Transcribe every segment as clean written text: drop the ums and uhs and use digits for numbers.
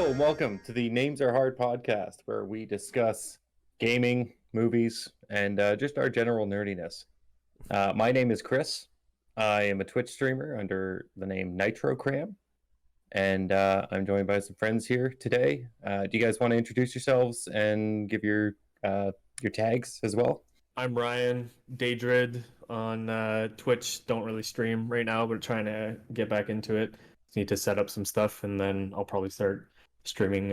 Hello and welcome to the Names Are Hard podcast, where we discuss gaming, movies, and just our general nerdiness. My name is Chris. I am a Twitch streamer under the name Nitrochram, and I'm joined by some friends here today. Do you guys want to introduce yourselves and give your tags as well? I'm Ryan, Daedread on Twitch. Don't really stream right now, but trying to get back into it. Need to set up some stuff, and then I'll probably start streaming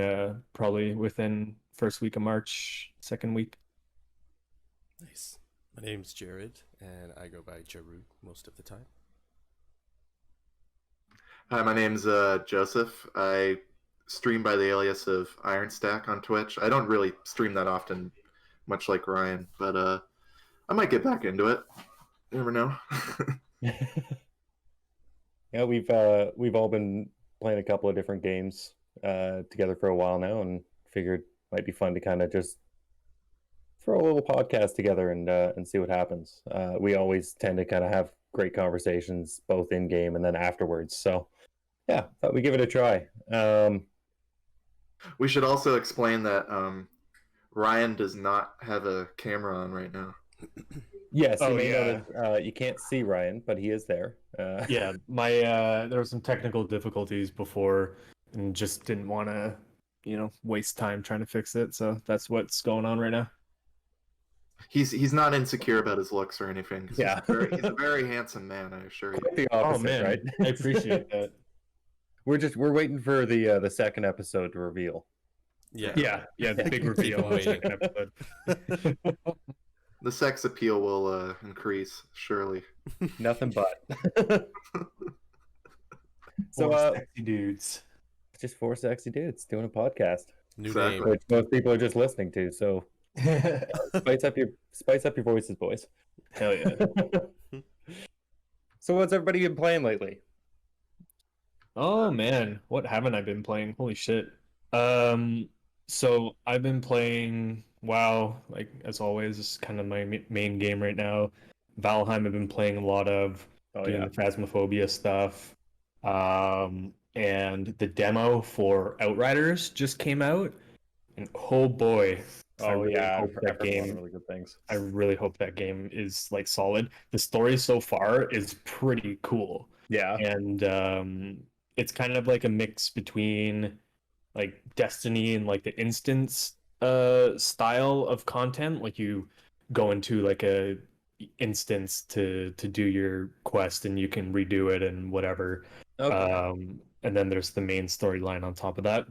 probably within first week of March, second week. Nice. My name's Jared, and I go by Jaroo most of the time. Hi, my name's Joseph. I stream by the alias of Ironstac on Twitch. I don't really stream that often, much like Ryan, but I might get back into it. You never know. Yeah, we've all been playing a couple of different games together for a while now, and figured it might be fun to kind of just throw a little podcast together and see what happens. We always tend to kind of have great conversations both in game and then afterwards. So yeah, thought we'd give it a try. We should also explain that Ryan does not have a camera on right now. Yes, you can't see Ryan, but he is there. Yeah, there were some technical difficulties before, and just didn't want to, waste time trying to fix it. So that's what's going on right now. He's not insecure about his looks or anything. Yeah, he's a very handsome man, I assure you. Quite the opposite, Oh man, right? I appreciate that. We're waiting for the second episode to reveal. Yeah, the big reveal on the second episode. The sex appeal will increase, surely. Nothing but. So, sexy dudes. Just four sexy dudes doing a podcast. New Exactly. name. Which most people are just listening to. So spice up your voices, boys. Hell yeah. So what's everybody been playing lately? Oh man, what haven't I been playing? Holy shit. So I've been playing WoW, like as always, is kind of my main game right now. Valheim I've been playing a lot of, doing the Phasmophobia stuff. And the demo for Outriders just came out. And oh boy, I really hope that game. Really good things. I really hope that game is like solid. The story so far is pretty cool. Yeah. And it's kind of like a mix between like Destiny and like the instance style of content. Like you go into like a instance to do your quest and you can redo it and whatever. Okay. And then there's the main storyline on top of that.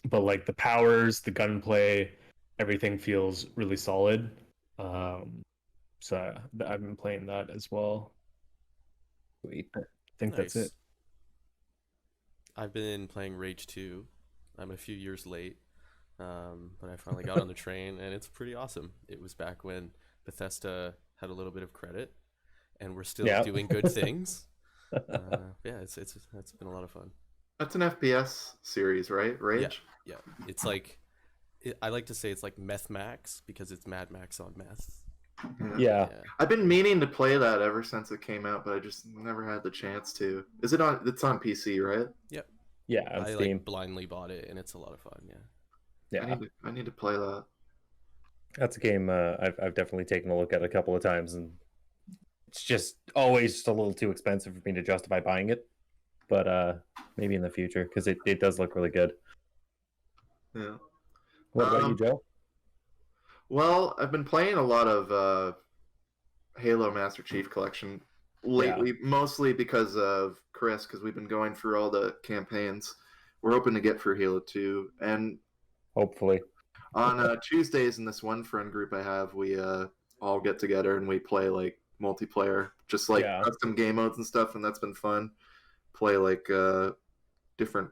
But like the powers, the gunplay, everything feels really solid. So I've been playing that as well. Sweet. I think that's it. I've been playing Rage 2. I'm a few years late, but I finally got on the train, and it's pretty awesome. It was back when Bethesda had a little bit of credit, and we're still doing good things. It's been a lot of fun. That's an FPS series, right? Rage? Yeah. It's like, I like to say it's like Meth Max, because it's Mad Max on meth. Yeah. I've been meaning to play that ever since it came out, but I just never had the chance to. It's on PC, right? Yep. Yeah, on I Steam. like blindly bought it, and it's a lot of fun. Yeah. I need to play that. That's a game I've definitely taken a look at a couple of times, and it's just always just a little too expensive for me to justify buying it. But maybe in the future, because it does look really good. Yeah. What about you, Joe? Well, I've been playing a lot of Halo Master Chief Collection lately, mostly because of Chris, because we've been going through all the campaigns we're hoping to get for Halo 2. And hopefully on Tuesdays in this one friend group I have, we all get together and we play like multiplayer, just like custom game modes and stuff, and that's been fun. Play like different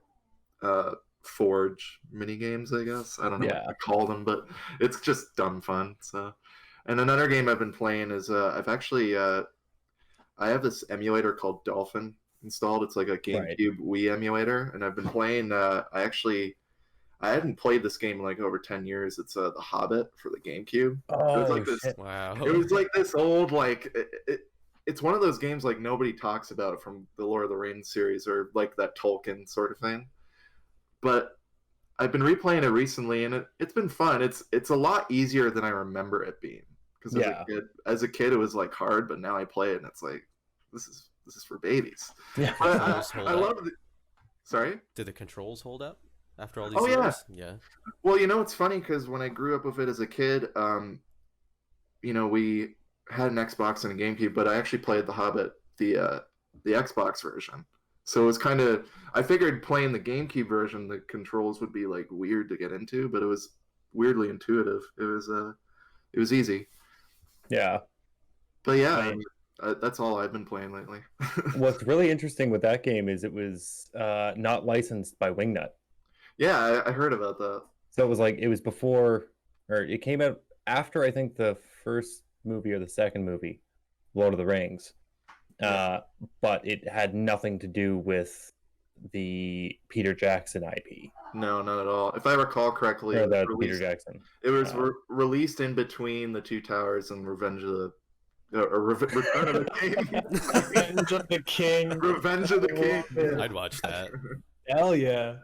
Forge mini games, I guess. I don't know what to call them, but it's just dumb fun. So, and another game I've been playing is I have this emulator called Dolphin installed. It's like a GameCube Wii emulator, and I've been playing. I hadn't played this game in like over 10 years. It's The Hobbit for the GameCube. Oh, it was like this. shit. Wow. It was like this old like. It's one of those games like nobody talks about from the Lord of the Rings series or like that Tolkien sort of thing. But I've been replaying it recently, and it's been fun. It's a lot easier than I remember it being. Because as a kid, it was like hard, but now I play it, and it's like this is for babies. Yeah. I love it. Sorry? Did the controls hold up after all these Oh, years? Yeah. Well, it's funny because when I grew up with it as a kid, we had an Xbox and a GameCube, but I actually played The Hobbit, the Xbox version. So it was kind of, I figured playing the GameCube version, the controls would be like weird to get into, but it was weirdly intuitive. It was easy. Yeah. But yeah, that's all I've been playing lately. What's really interesting with that game is it was not licensed by Wingnut. Yeah, I heard about that. So it was before, or it came out after, I think, the first movie or the second movie, Lord of the Rings. But it had nothing to do with the Peter Jackson IP. No, not at all. If I recall correctly, Peter Jackson. It was released in between The Two Towers and Revenge of the Return of the King. Revenge of the King. Revenge of the King. I'd watch that. Hell yeah.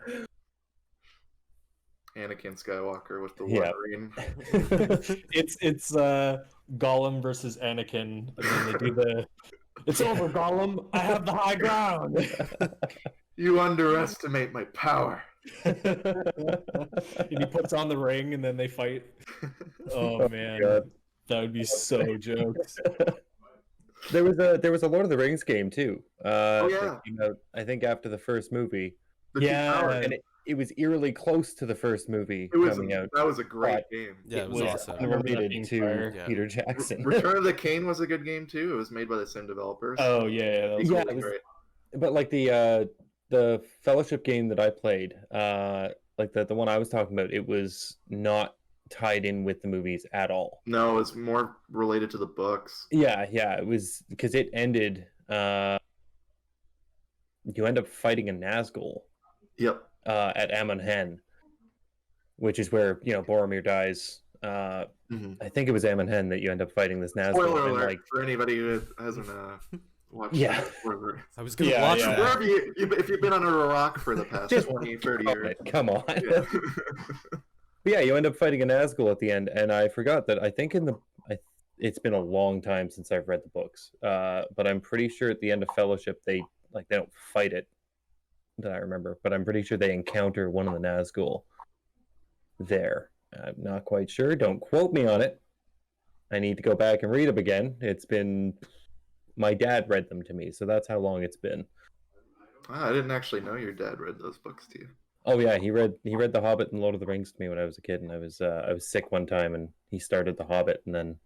Anakin Skywalker with the Wolverine. It's Gollum versus Anakin, and then they do the "It's over, Gollum. I have the high ground." You underestimate my power. And he puts on the ring, and then they fight. Oh man, God. That would be so jokes. There was a Lord of the Rings game too. Yeah. That came out, I think, after the first movie. And it was eerily close to the first movie coming out. That was a great game. Yeah, it was awesome. Related to Peter Jackson. Return of the King was a good game too. It was made by the same developers. Oh yeah, that was really great. But like the Fellowship game that I played, like the one I was talking about, it was not tied in with the movies at all. No, it was more related to the books. Yeah, it was because it ended. You end up fighting a Nazgul. Yep. At Amon Hen, which is where Boromir dies. I think it was Amon Hen that you end up fighting this Nazgul. Spoiler alert for anybody who hasn't watched. Yeah. I was gonna watch that. Wherever if you've been under a rock for the past 20, 30 years. Come on. Yeah. But yeah, you end up fighting a Nazgul at the end, and I forgot that. I think it's been a long time since I've read the books, but I'm pretty sure at the end of Fellowship they don't fight it, that I remember, but I'm pretty sure they encounter one of the Nazgul there. I'm not quite sure. Don't quote me on it. I need to go back and read them again. It's been... My dad read them to me, so that's how long it's been. I didn't actually know your dad read those books to you. Oh yeah, he read The Hobbit and Lord of the Rings to me when I was a kid, and I was sick one time, and he started The Hobbit, and then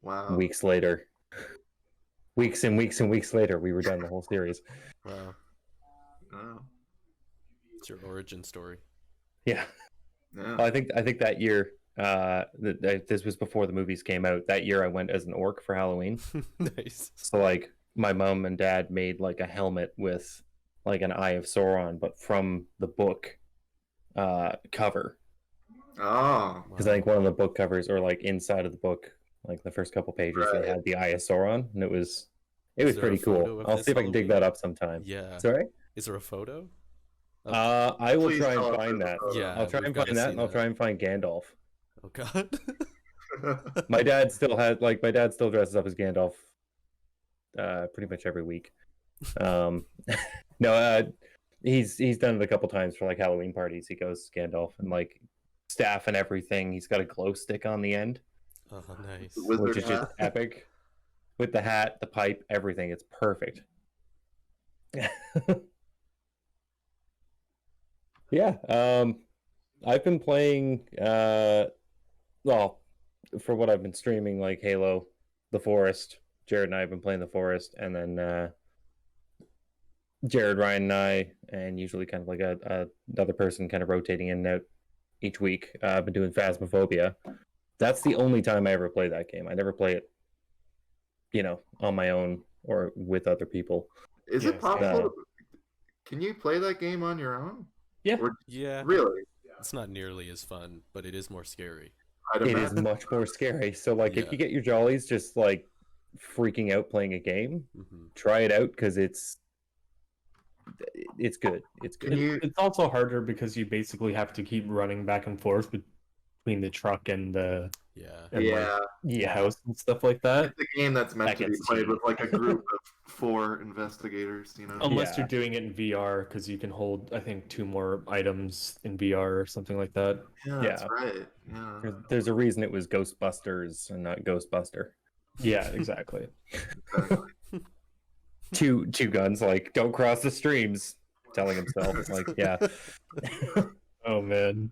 weeks and weeks later, we were done the whole series. Wow. Oh. It's your origin story. Yeah. Well, I think that year, this was before the movies came out. That year I went as an orc for Halloween. Nice. So my mom and dad made a helmet with an Eye of Sauron, but from the book cover. Oh. Because I think one of the book covers, or inside of the book, the first couple pages, they had the Eye of Sauron, and it was pretty cool. I'll see if I can dig that up sometime. Yeah. Sorry? Is there a photo? I will try and find that. Yeah, I'll try and find that, and I'll try and find Gandalf. Oh God. My dad still dresses up as Gandalf pretty much every week. No, he's done it a couple times for Halloween parties. He goes Gandalf and staff and everything. He's got a glow stick on the end. Oh, nice. Which is just epic. With the hat, the pipe, everything. It's perfect. Yeah. I've been playing for what I've been streaming, Halo, The Forest. Jared and I have been playing The Forest, and then Jared, Ryan, and I, and usually kind of another person kind of rotating in and out each week. I've been doing Phasmophobia. That's the only time I ever play that game. I never play it, on my own or with other people. Is it possible? Can you play that game on your own? Yeah. Yeah. Really? It's not nearly as fun, but it is more scary. It is much more scary. So if you get your jollies just freaking out playing a game, try it out, because it's it's good. It's good. It's also harder because you basically have to keep running back and forth between the truck and the house and stuff like that. It's a game that's meant to be played with like a group of 4 investigators, Unless you're doing it in VR, because you can hold, I think, 2 more items in VR or something like that. Yeah, that's right. Yeah. There's a reason it was Ghostbusters and not Ghostbuster. Yeah, exactly. two guns, like, don't cross the streams, telling himself, like, yeah. Oh man.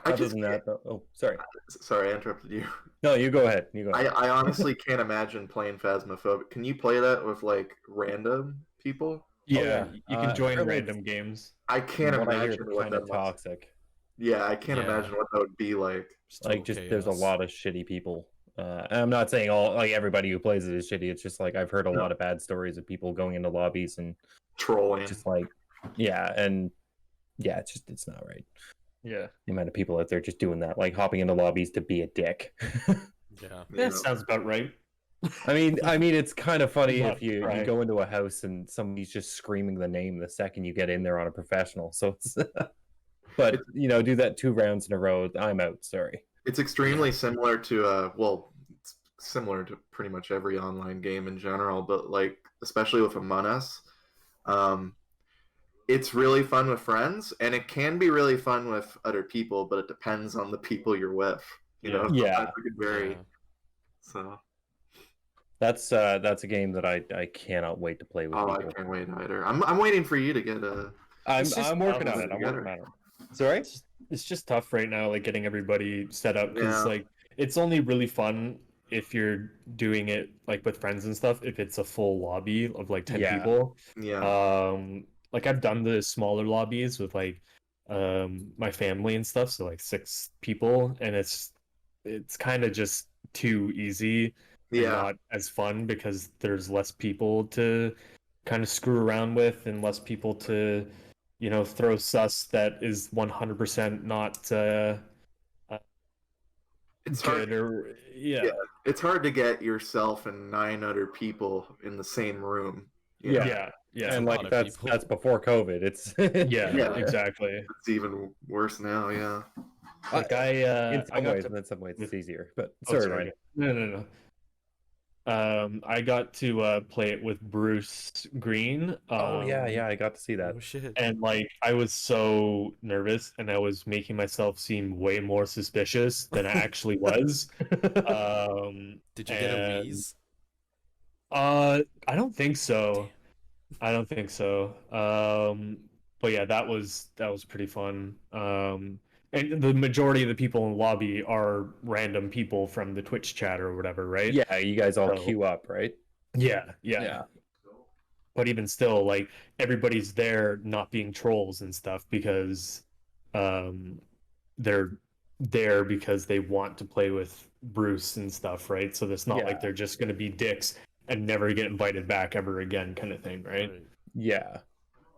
Other than that, though, oh, sorry, I interrupted you. No, you go ahead. I honestly can't imagine playing Phasmophobia. Can you play that with like random people? Yeah, you can join random games. I can't imagine what that toxic. Yeah, I can't imagine what that would be like. Like, just there's a lot of shitty people. And I'm not saying everybody who plays it is shitty. It's just like I've heard a lot of bad stories of people going into lobbies and trolling. Just like, it's not right. Yeah, the amount of people out there just doing that, like hopping into lobbies to be a dick. That sounds about right. I mean, it's kind of funny if you go into a house and somebody's just screaming the name the second you get in there on a professional. So it's, but do that 2 rounds in a row. I'm out. Sorry. It's extremely similar to it's similar to pretty much every online game in general, but like especially with Among Us. It's really fun with friends, and it can be really fun with other people, but it depends on the people you're with. Yeah. So that's a game that I cannot wait to play with. Oh, people. I can't wait either. I'm waiting for you to get a. I'm working on it. Sorry, it's just tough right now, like getting everybody set up because like it's only really fun if you're doing it like with friends and stuff. If it's a full lobby of like 10 people. Yeah. Like I've done the smaller lobbies with like my family and stuff, so like 6 people, and it's kind of just too easy and not as fun because there's less people to kind of screw around with and less people to throw sus that is 100% not it's good hard. It's hard to get yourself and 9 other people in the same room. Yeah, and like that's before COVID. It's exactly. It's even worse now. Yeah, like in some ways it's easier. But sorry. No. I got to play it with Bruce Green. I got to see that. Oh shit! And like I was so nervous, and I was making myself seem way more suspicious than I actually was. Did you get a wheeze? I don't think so. But yeah, that was pretty fun. And the majority of the people in the lobby are random people from the Twitch chat or whatever, right? Yeah, you guys all queue up, right? Yeah. But even still, like everybody's there not being trolls and stuff because they're there because they want to play with Bruce and stuff, right? So it's not like they're just going to be dicks and never get invited back ever again kind of thing, right? Yeah.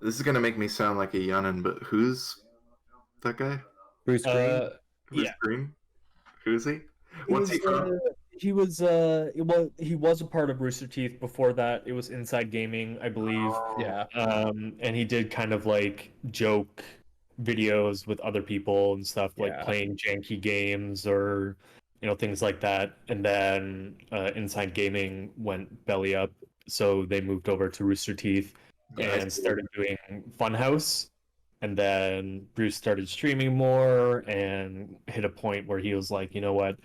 This is going to make me sound like a yunnin, but who's that guy? Bruce Green? Bruce Green? Who is he? What's he from? He was he was a part of Rooster Teeth. Before that, it was Inside Gaming, I believe. Yeah. And he did kind of like joke videos with other people and stuff, like playing janky games or things like that. And then Inside Gaming went belly up, so they moved over to Rooster Teeth and started doing Funhouse. And then Bruce started streaming more and hit a point where he was like, you know what,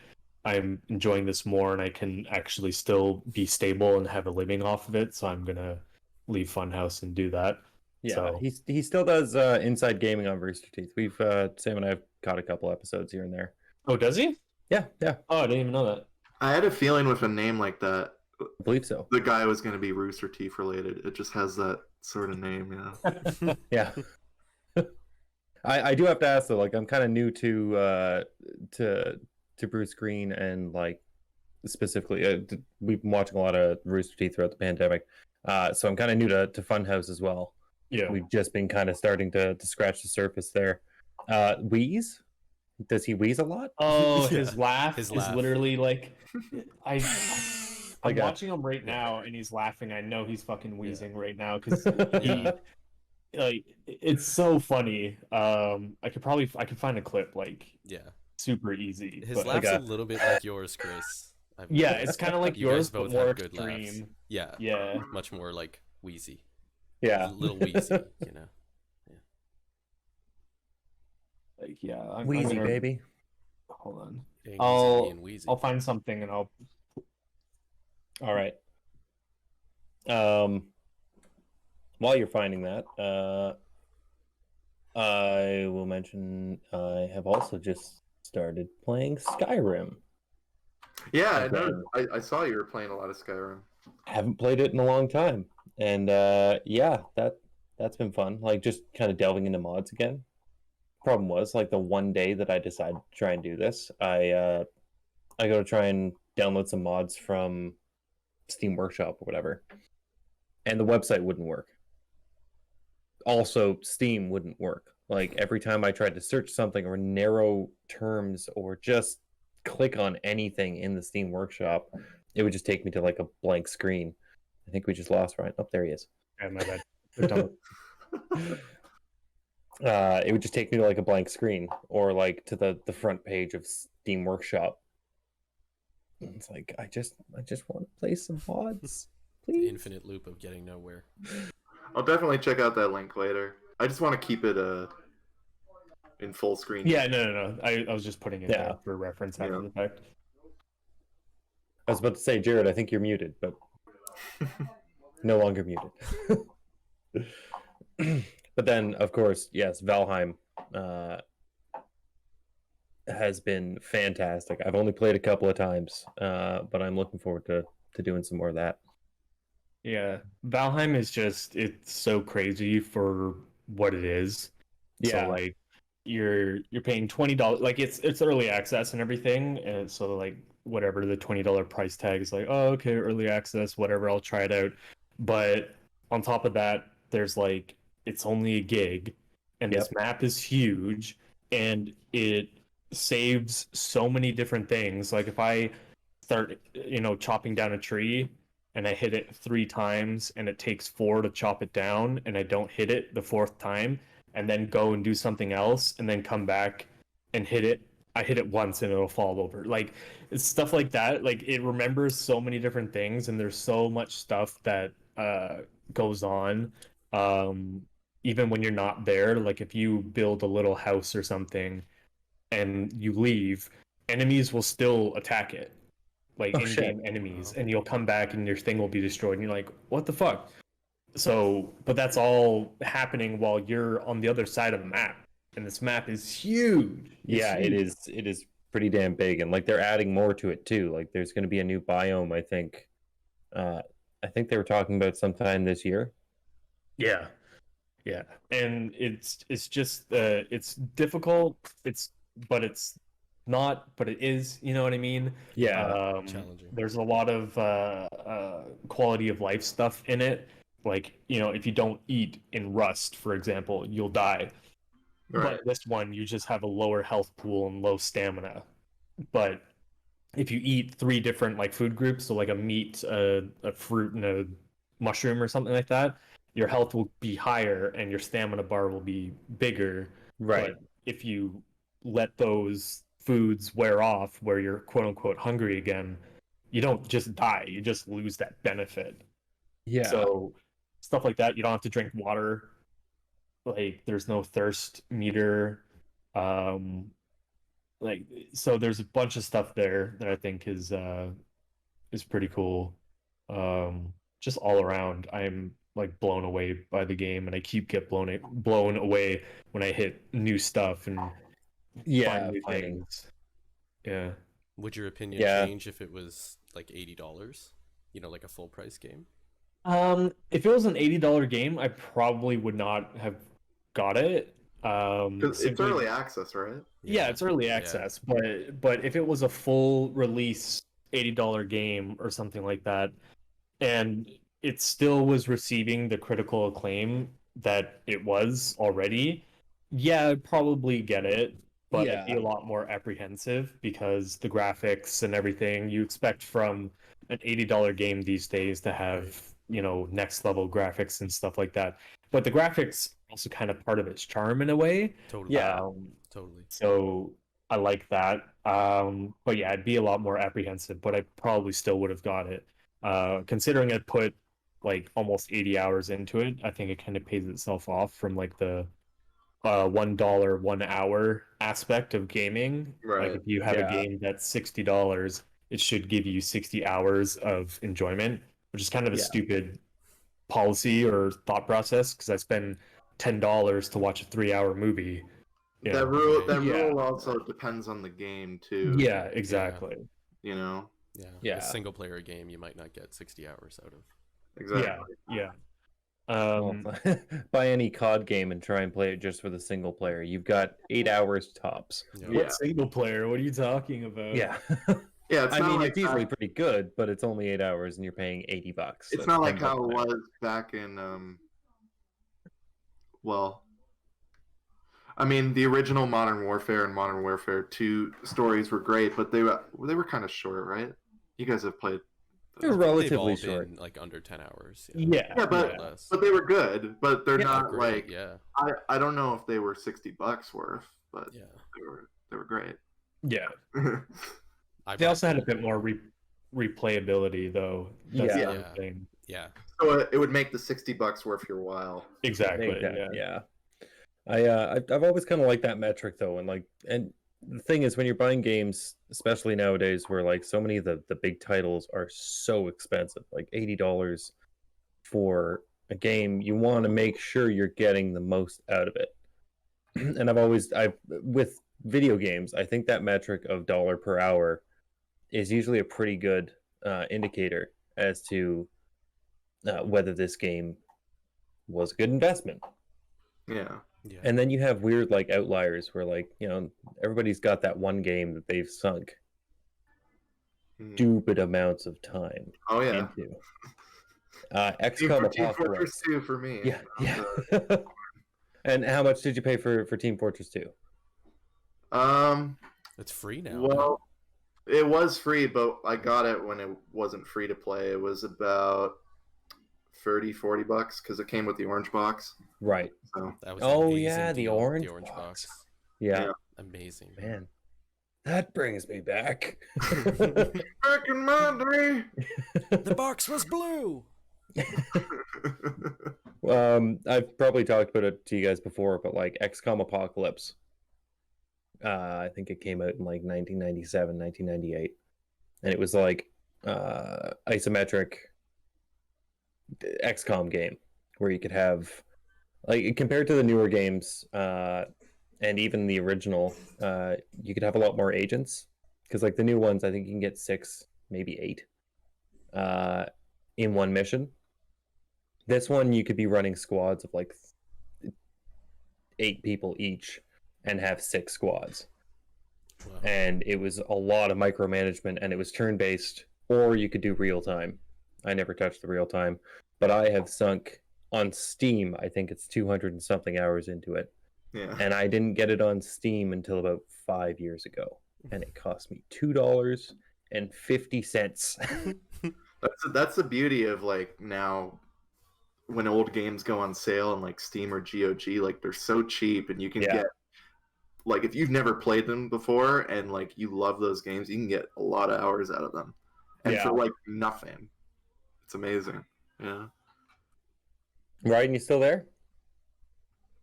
I'm enjoying this more and I can actually still be stable and have a living off of it, so I'm gonna leave Funhouse and do that. Yeah, so, he still does Inside Gaming on Rooster Teeth. We've Sam and I have caught a couple episodes here and there. Oh, does he? Yeah. Oh, I didn't even know that. I had a feeling with a name like that, I believe so. The guy was going to be Rooster Teeth related. It just has that sort of name, yeah. I do have to ask though, like I'm kind of new to Bruce Green, and like specifically we've been watching a lot of Rooster Teeth throughout the pandemic, so I'm kind of new to Funhouse as well. Yeah, we've just been kind of starting to scratch the surface there. Wheeze? Does he wheeze a lot? Oh, his laugh is literally like I'm watching him right now and he's laughing. I know he's fucking wheezing right now because like it's so funny. I could find a clip like Yeah. super easy. His But laugh's a little bit like yours, Chris. I've yeah, noticed. it's kind of like You guys yours, but both more have good laughs. extreme. Yeah. Yeah, Much more like wheezy. Yeah. Little wheezy, you know. like yeah, I'm Wheezy, gonna baby. hold on. Being easy, being wheezy. I'll find something and I'll. All right. While you're finding that, I will mention I have also just started playing Skyrim. Yeah, I Okay. know. I saw you were playing a lot of Skyrim. Haven't played it in a long time, and yeah, that's been fun. Like just kind of delving into mods again. Problem was like the one day that I decided to try and do this, I go to try and download some mods from Steam Workshop or whatever, and the website wouldn't work. Also, Steam wouldn't work. Like every time I tried to search something or narrow terms or just click on anything in the Steam Workshop, it would just take me to like a blank screen. I think we just lost Ryan. Oh, there he is. Yeah, my bad. They're done. It would just take me to like a blank screen or like to the front page of Steam Workshop. And it's like I just want to play some mods, The please. infinite loop of getting nowhere. I'll definitely check out that link later. I just want to keep it in full screen. Yeah, no. I was just putting it Yeah. there for reference after the fact. I was about to say, Jared, I think you're muted, but no longer muted. But then, of course, yes, Valheim has been fantastic. I've only played a couple of times, but I'm looking forward to doing some more of that. Yeah, Valheim is it's so crazy for what it is. Yeah. So like you're paying $20, like it's early access and everything, and so like whatever the $20 price tag is like, oh okay, early access, whatever, I'll try it out. But on top of that, there's like it's only a gig, and this map is huge, and it saves so many different things. Like if I start, chopping down a tree and I hit it 3 times and it takes 4 to chop it down and I don't hit it the 4th time and then go and do something else and then come back and hit it, I hit it once and it'll fall over. Like it's stuff like that. Like it remembers so many different things and there's so much stuff that goes on. Even when you're not there, like if you build a little house or something and you leave, enemies will still attack it, like in-game enemies, and you'll come back and your thing will be destroyed and you're like, what the fuck? So but that's all happening while you're on the other side of the map, and this map is huge. It is pretty damn big, and like they're adding more to it too. Like there's going to be a new biome, I think they were talking about sometime this year. Yeah, and it's just it's difficult, but it's not, but it is, you know what I mean? Challenging. There's a lot of quality of life stuff in it. Like, if you don't eat in Rust, for example, you'll die. Right. But this one, you just have a lower health pool and low stamina. But if you eat 3 different like food groups, so like a meat, a fruit, and a mushroom or something like that, your health will be higher and your stamina bar will be bigger. Right. But if you let those foods wear off, where you're quote unquote hungry again, you don't just die, you just lose that benefit. Yeah. So stuff like that, you don't have to drink water. Like there's no thirst meter. Like so there's a bunch of stuff there that I think is pretty cool. Just all around, I'm like blown away by the game, and I keep blown away when I hit new stuff and find new things. Yeah. Would your opinion change if it was like $80? Like a full price game? If it was an $80 game, I probably would not have got it. It's early access, right? Yeah, it's early access, but if it was a full release $80 game or something like that, and it still was receiving the critical acclaim that it was already, yeah, I'd probably get it, but I'd be a lot more apprehensive because the graphics and everything you expect from an $80 game these days to have, next level graphics and stuff like that. but the graphics are also kind of part of its charm in a way. Totally. Yeah. Totally. So I like that. But yeah, I'd be a lot more apprehensive, but I probably still would have got it. Considering I put like almost 80 hours into it, I think it kind of pays itself off from like the $1 1 hour aspect of gaming. Like Right. if you have a Yeah. game that's $60, it should give you 60 hours of enjoyment, which is kind of a Yeah. stupid policy or thought process because I spend $10 to watch a 3 hour movie. You That know? rule Yeah. rule also depends on the game too. Yeah, exactly. You know. Yeah. Yeah. A single player game you might not get 60 hours out of. Exactly. Yeah. Well, buy any COD game and try and play it just for the single player. You've got 8 hours tops. Yeah. What single player? What are you talking about? Yeah. Yeah, it's I not mean, like it's easily pretty good, but it's only 8 hours and you're paying $80. it's That's not like $10 how it an hour. was back in well, I mean, the original Modern Warfare and Modern Warfare 2 stories were great, but they were kind of short, right? You guys have played They're They've relatively all short. been like under 10 hours. Yeah. Yeah, more or less. but they were good. But they're Yeah, not Great, like yeah. I don't know if they were $60 worth, but Yeah. they were great. Yeah. I They bought also had a Gold bit more War. replayability, though. That's Yeah. the other Yeah. thing. Yeah. So it would make the $60 worth your while. Exactly. Make that, Yeah. yeah. I've always kind of liked that metric though, and the thing is when you're buying games, especially nowadays, where like so many of the big titles are so expensive, like $80 for a game, you want to make sure you're getting the most out of it. And I've with video games, I think that metric of dollar per hour is usually a pretty good indicator as to whether this game was a good investment. Yeah. Yeah. And then you have weird like outliers where like, everybody's got that one game that they've sunk stupid amounts of time Oh yeah. into. XCOM Team Fortress Apocalypse. 2 for me. Yeah. And how much did you pay for Team Fortress 2? It's free now. Well, it was free, but I got it when it wasn't free to play. It was about $30-$40 because it came with the orange box. Right. So that was Oh, an amazing yeah, the deal, orange the orange box. box. Yeah. Amazing. Man. That brings me back. back in my day. The box was blue. I've probably talked about it to you guys before, but like XCOM Apocalypse, I think it came out in like 1997, 1998, and it was like isometric XCOM game where you could have, like, compared to the newer games and even the original, you could have a lot more agents, because like the new ones, I think you can get 6, maybe 8 in one mission. This one, you could be running squads of like 8 people each and have 6 squads. Wow. And it was a lot of micromanagement, and it was turn-based, or you could do real-time. I never touched the real-time, but I have sunk on Steam, I think it's 200 and something hours into it. Yeah. And I didn't get it on Steam until about 5 years ago. And it cost me $2.50. That's the beauty of like now when old games go on sale on like Steam or GOG, like they're so cheap and you can get, like, if you've never played them before and like you love those games, you can get a lot of hours out of them. And for like nothing. It's amazing. Yeah. Ryan, you still there?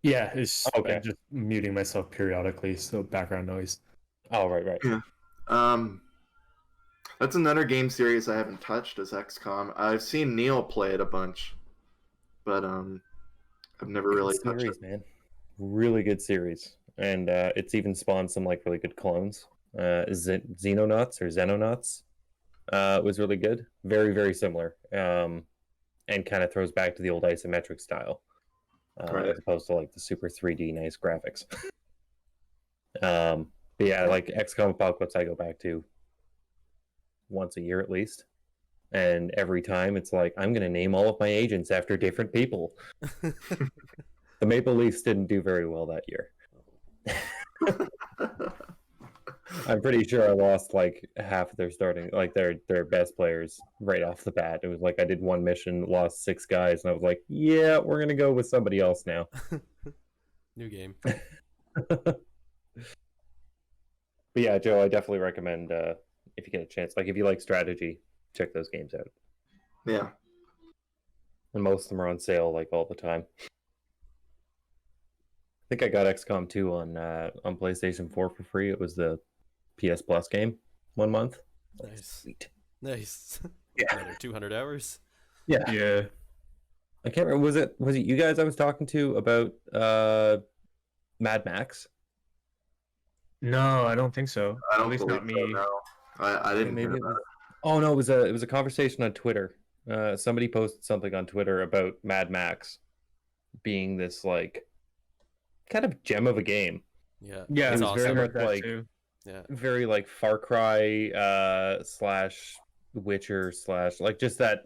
Yeah, it's Okay. I'm just muting myself periodically, so background noise. Oh, right. Yeah. That's another game series I haven't touched is XCOM. I've seen Neil play it a bunch, but I've never really Good touched series, it. man. Really good series. And it's even spawned some like really good clones. Xenonauts or Xenonauts was really good. Very, very similar. And kind of throws back to the old isometric style. Right. As opposed to like the super 3D nice graphics. But yeah, like XCOM Apocalypse I go back to once a year at least. And every time it's like, I'm going to name all of my agents after different people. The Maple Leafs didn't do very well that year. I'm pretty sure I lost like half of their starting, like their best players right off the bat. It was like I did one mission, lost 6 guys, and I was like, yeah, we're gonna go with somebody else now. New game. But yeah, Joe, I definitely recommend if you get a chance. Like if you like strategy, check those games out. Yeah. And most of them are on sale like all the time. I think I got XCOM 2 on PlayStation 4 for free. It was the PS Plus game 1 month. Nice. Sweet. Nice. Yeah. Another 200 hours. Yeah. Yeah. I can't remember. Was it you guys I was talking to about Mad Max? No, I don't think so. I don't At least not believe me. so, no. I didn't hear Maybe about it was. Oh no, it was a conversation on Twitter. Somebody posted something on Twitter about Mad Max being this like kind of gem of a game. Yeah. Yeah, it's was awesome. very I much heard that like- too. Yeah. Very like Far Cry slash Witcher slash like just that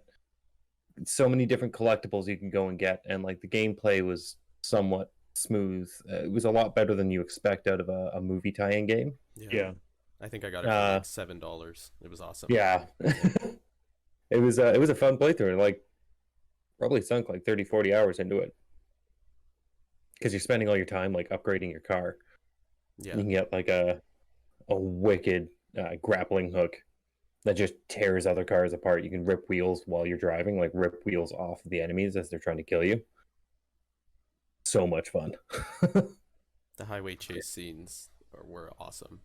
so many different collectibles you can go and get, and like the gameplay was somewhat smooth. It was a lot better than you expect out of a movie tie-in game. Yeah. I think I got it for like $7. It was awesome. Yeah. It was a fun playthrough. Like probably sunk like 30-40 hours into it because you're spending all your time like upgrading your car. Yeah. You can get like a wicked grappling hook that just tears other cars apart. You can rip wheels while you're driving, like rip wheels off of the enemies as they're trying to kill you. So much fun. The highway chase scenes were awesome.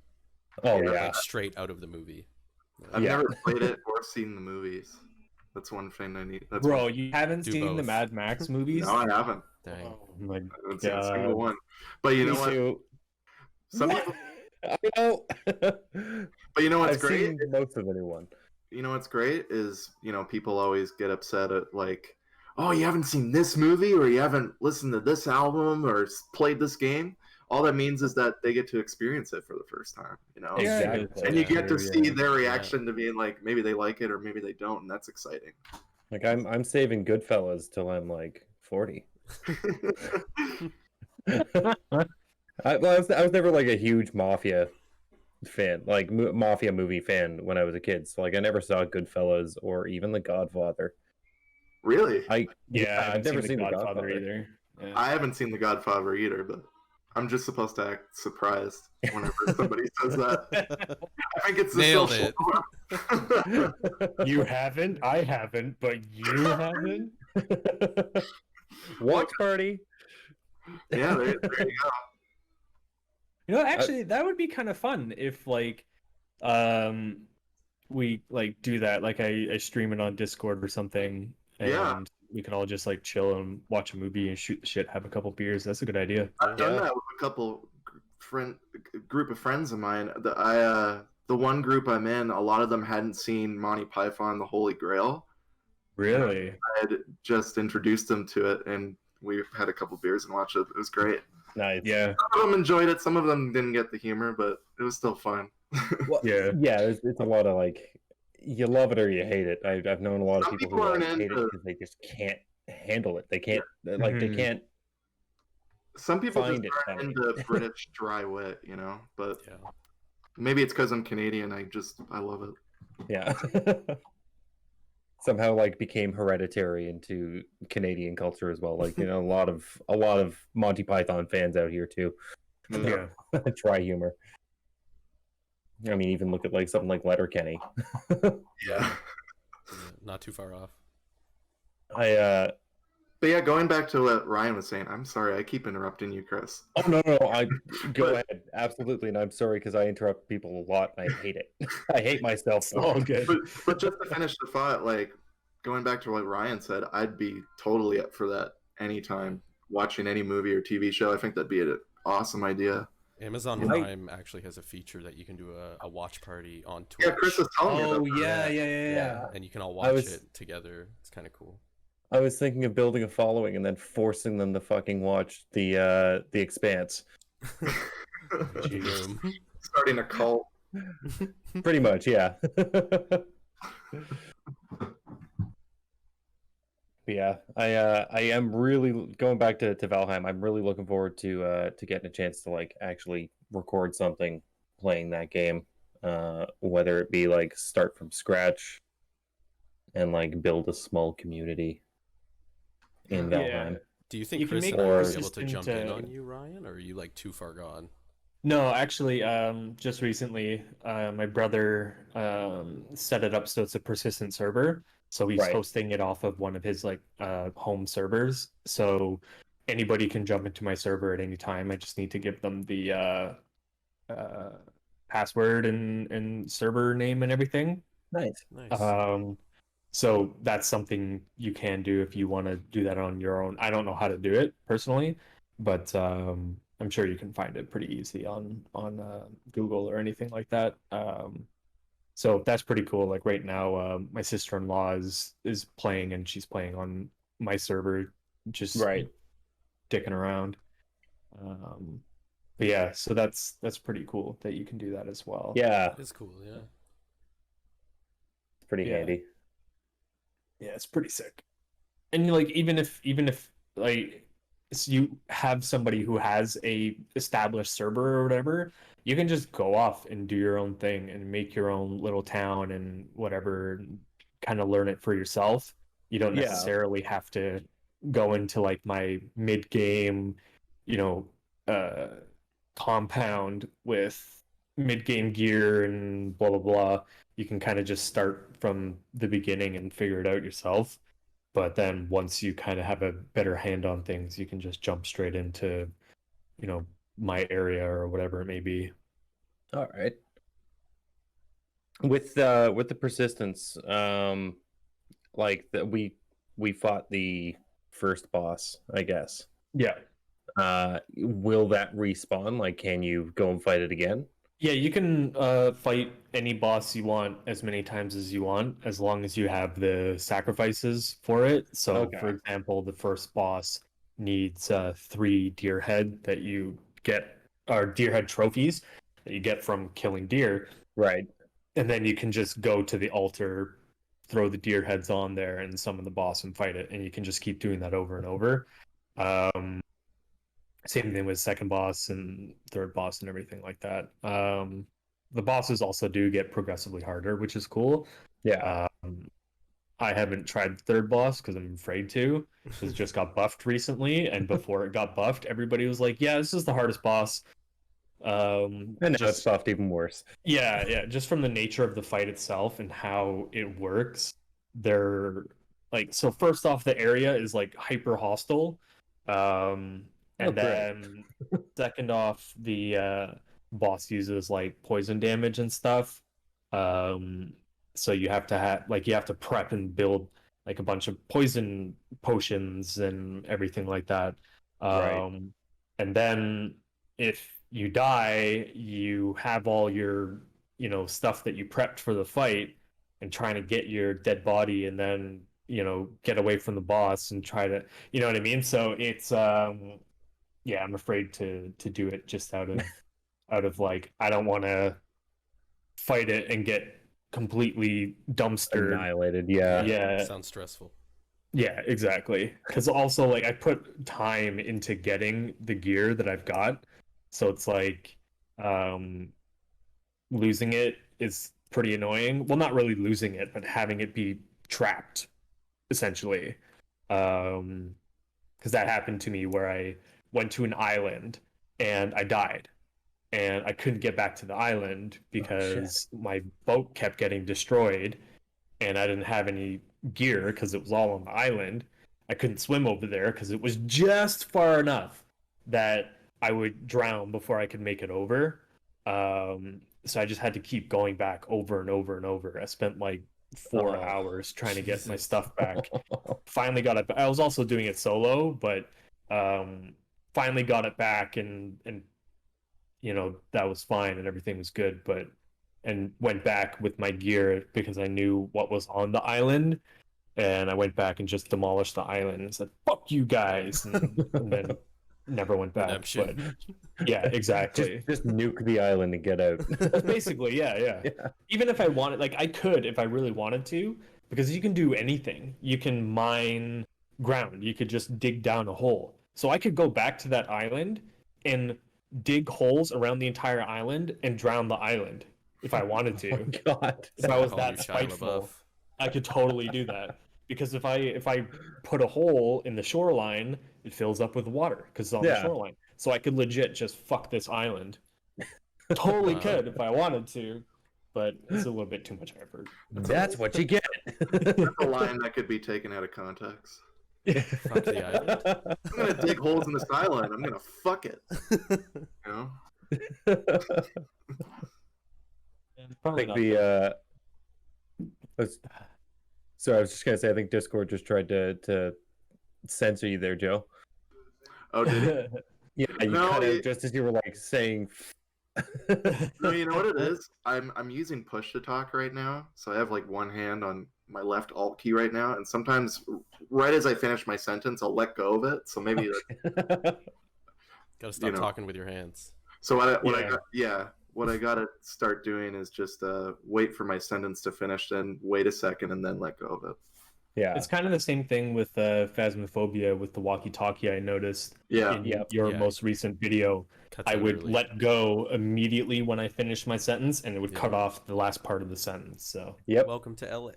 Oh Yeah, yeah. Like straight out of the movie. I've Yeah. never played it or seen the movies. That's one thing I need. That's Bro, one... you haven't Do seen the both. Mad Max movies? No, I haven't. Dang. Oh my I haven't seen a single God. one. But you know Me what? too. Some What? people, I know. but you know what's I've great? seen most of the new one. You know what's great is, people always get upset at like, oh, you haven't seen this movie or you haven't listened to this album or played this game. All that means is that they get to experience it for the first time, Yeah, Exactly. and you get to Yeah. see their reaction to being like, maybe they like it or maybe they don't, and that's exciting. Like I'm saving Goodfellas till I'm like 40. I was never like a huge mafia fan, like mafia movie fan when I was a kid. So like I never saw Goodfellas or even The Godfather. Really? Yeah, I've never seen The Godfather Godfather. either. Yeah. I haven't seen The Godfather either, but I'm just supposed to act surprised whenever somebody says that. I think it's the Nailed social it. norm. You haven't, I haven't, but you haven't? Watch party. Yeah, there you go. You know, actually, that would be kind of fun if, like, we like do that. Like, I stream it on Discord or something, and Yeah. we can all just like chill and watch a movie and shoot the shit, have a couple beers. That's a good idea. I've done Yeah. that with a couple group of friends of mine. The one group I'm in, a lot of them hadn't seen Monty Python, The Holy Grail. Really? I had just introduced them to it, and we had a couple beers and watched it. It was great. Nice. Yeah. Some of them enjoyed it. Some of them didn't get the humor, but it was still fun. Well, Yeah. yeah. It's a lot of like, you love it or you hate it. I've known a lot of Some people people who aren't like, hate it into- because they just can't handle it. They can't like they Mhm. can't. Some people just Find it aren't funny. into British dry wit, but Yeah. maybe it's because I'm Canadian. I love it. Yeah. Somehow like became hereditary into Canadian culture as well. Like, a lot of Monty Python fans out here too. Yeah. Try humor. I mean, even look at like something like Letterkenny. Yeah. Not too far off. But yeah, going back to what Ryan was saying, I'm sorry, I keep interrupting you, Chris. Oh no, I go ahead, absolutely, and I'm sorry because I interrupt people a lot and I hate it. I hate myself. It's all good. But just to finish the thought, like going back to what Ryan said, I'd be totally up for that anytime. Watching any movie or TV show, I think that'd be an awesome idea. Amazon Right. Prime actually has a feature that you can do a watch party on Twitch. Yeah, Chris was telling me about that. yeah. And you can all I watch was- it together. It's kind of cool. I was thinking of building a following and then forcing them to fucking watch the Expanse. Boom. Starting a cult. Pretty much, yeah. But yeah, I am really going back to Valheim. I'm really looking forward to getting a chance to like actually record something playing that game, whether it be like start from scratch and like build a small community in Valheim. Do you think You can Chris make and I would be able to persistent, jump in on you, Ryan, or are you like too far gone? No, actually, just recently, my brother set it up so it's a persistent server. So he's Right. hosting it off of one of his like home servers. So anybody can jump into my server at any time. I just need to give them the uh, password and server name and everything. Nice. Nice. So that's something you can do if you want to do that on your own. I don't know how to do it personally, but I'm sure you can find it pretty easy on Google or anything like that. So that's pretty cool. Like right now, my sister-in-law is playing and she's playing on my server, just Right. dicking around. But yeah, so that's pretty cool that you can do that as well. Yeah, It's cool, yeah. it's pretty Yeah. handy. Yeah, it's pretty sick. And you like even if like you have somebody who has a established server or whatever, you can just go off and do your own thing and make your own little town and whatever, and kind of learn it for yourself. You don't Yeah. necessarily have to go into like my mid-game, you know, compound with mid-game gear and blah blah blah. You can kind of just start from the beginning and figure it out yourself. But then once you kind of have a better hand on things, you can just jump straight into, my area or whatever it may be. All right. With the persistence, like that we fought the first boss, I guess. Yeah. Will that respawn? Like, can you go and fight it again? Yeah, you can fight any boss you want as many times as you want, as long as you have the sacrifices for it. So, Okay. for example, the first boss needs 3 deer head that you get, or deer head trophies that you get from killing deer. Right. And then you can just go to the altar, throw the deer heads on there, and summon the boss and fight it. And you can just keep doing that over and over. Same thing with second boss and third boss and everything like that. The bosses also do get progressively harder, which is cool. Yeah. I haven't tried the third boss because I'm afraid to, because it just got buffed recently. And before it got buffed, everybody was like, yeah, this is the hardest boss. And now it's buffed even worse. Yeah, just from the nature of the fight itself and how it works. They're like, so first off, the area is like hyper hostile. And then second off, the boss uses like poison damage and stuff. So you have to prep and build like a bunch of poison potions and everything like that. Right. And then if you die, you have all your, stuff that you prepped for the fight and trying to get your dead body and then, get away from the boss and try to, you know what I mean? So it's yeah, I'm afraid to do it just out of like, I don't want to fight it and get completely dumpstered. Annihilated. Yeah. Yeah. Sounds stressful. Yeah, exactly. Because also, like, I put time into getting the gear that I've got, so it's like, losing it is pretty annoying. Well, not really losing it, but having it be trapped, essentially. Because that happened to me where I went to an island and I died, and I couldn't get back to the island because my boat kept getting destroyed, and I didn't have any gear because it was all on the island. I couldn't swim over there because it was just far enough that I would drown before I could make it over. So I just had to keep going back over and over and over. I spent like 4 hours trying to get my stuff back. Finally got it. I was also doing it solo, but finally got it back, and that was fine and everything was good. But and went back with my gear because I knew what was on the island, and I went back and just demolished the island and said, "Fuck you guys," and then never went back. Redemption. But yeah, exactly. Just nuke the island and get out. Basically, yeah. Even if I wanted, like, I could if I really wanted to, because you can do anything. You can mine ground. You could just dig down a hole. So I could go back to that island and dig holes around the entire island and drown the island if I wanted to. Oh God. If I was Call you that Shia spiteful, LaBeouf. I could totally do that. Because if I put a hole in the shoreline, it fills up with water because it's on the shoreline. So I could legit just fuck this island. Totally Wow. could if I wanted to, but it's a little bit too much effort. That's what you get. That's a line that could be taken out of context. Fuck the island. I'm gonna dig holes in this island. I'm gonna fuck it. You know? I think the sorry, I was just gonna say I think Discord just tried to censor you there, Joe. Oh, did he? Yeah, you No, cut out just as you were like saying. No, you know what it is? I'm using push to talk right now, so I have like one hand on my left alt key right now, and sometimes right as I finish my sentence, I'll let go of it. So maybe Gotta stop talking with your hands. So what I gotta start doing is just wait for my sentence to finish, then wait a second, and then let go of it. Yeah, it's kind of the same thing with Phasmophobia with the walkie-talkie. I noticed in your most recent video. I would let go immediately when I finished my sentence, and it would cut off the last part of the sentence. So, welcome to LA.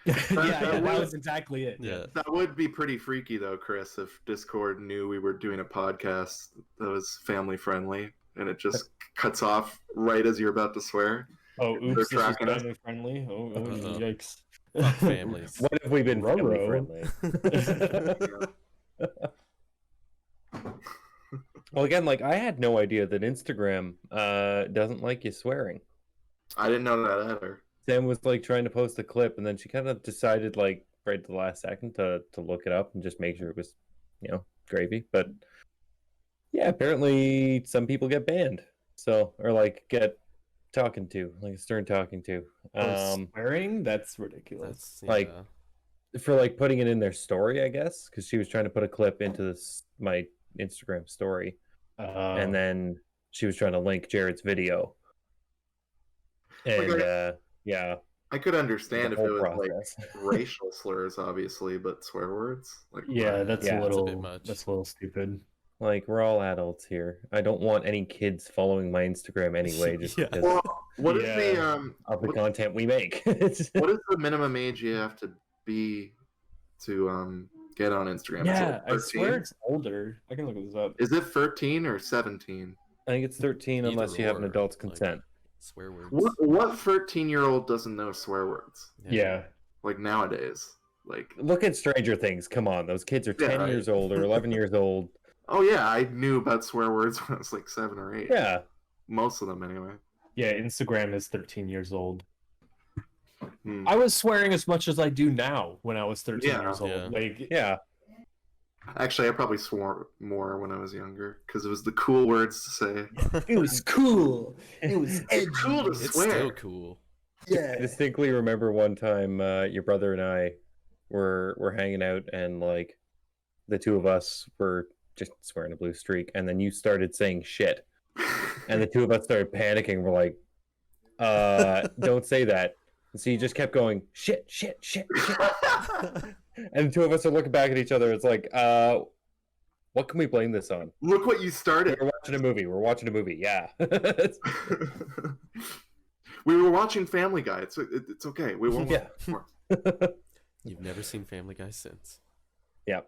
that was exactly it. Yeah, that would be pretty freaky though, Chris, if Discord knew we were doing a podcast that was family friendly, and it just cuts off right as you're about to swear. Oh, oops! This is family friendly. Oh, yikes! Fuck families. What have we been family friendly? Well, again, like I had no idea that Instagram doesn't like you swearing. I didn't know that either. Sam was like trying to post a clip, and then she kind of decided, like right at the last second, to look it up and just make sure it was, gravy. But yeah, apparently some people get banned, or like get talking to, like a stern talking to. Swearing? That's ridiculous. For like putting it in their story, I guess, because she was trying to put a clip into my Instagram story, and then she was trying to link Jared's video, and I could understand if it was like racial slurs, obviously, but swear words, like that's a little much. That's a little stupid. Like, we're all adults here. I don't want any kids following my Instagram anyway, just because what is the of the content we make. What is the minimum age you have to be to get on Instagram? Yeah, I swear it's older. I can look this up. Is it 13 or 17? I think it's 13 unless you have an adult's consent. Swear words. What 13-year-old doesn't know swear words? Yeah. Like nowadays. Like look at Stranger Things. Come on, those kids are 10 years old or 11 years old. Oh yeah, I knew about swear words when I was like 7 or 8. Yeah. Most of them anyway. Yeah, Instagram is 13 years old. I was swearing as much as I do now when I was 13 years old. Actually, I probably swore more when I was younger because it was the cool words to say. It was cool. It was edgy. It's cool to swear. It's still cool. Yeah. I distinctly remember one time your brother and I were hanging out, and like the two of us were just swearing a blue streak, and then you started saying shit, and the two of us started panicking. We're like, don't say that. And so you just kept going, shit. And the two of us are looking back at each other. It's like, what can we blame this on? Look what you started. We're watching a movie. Yeah. We were watching Family Guy. It's okay. We won't watch more. You've never seen Family Guy since. Yeah.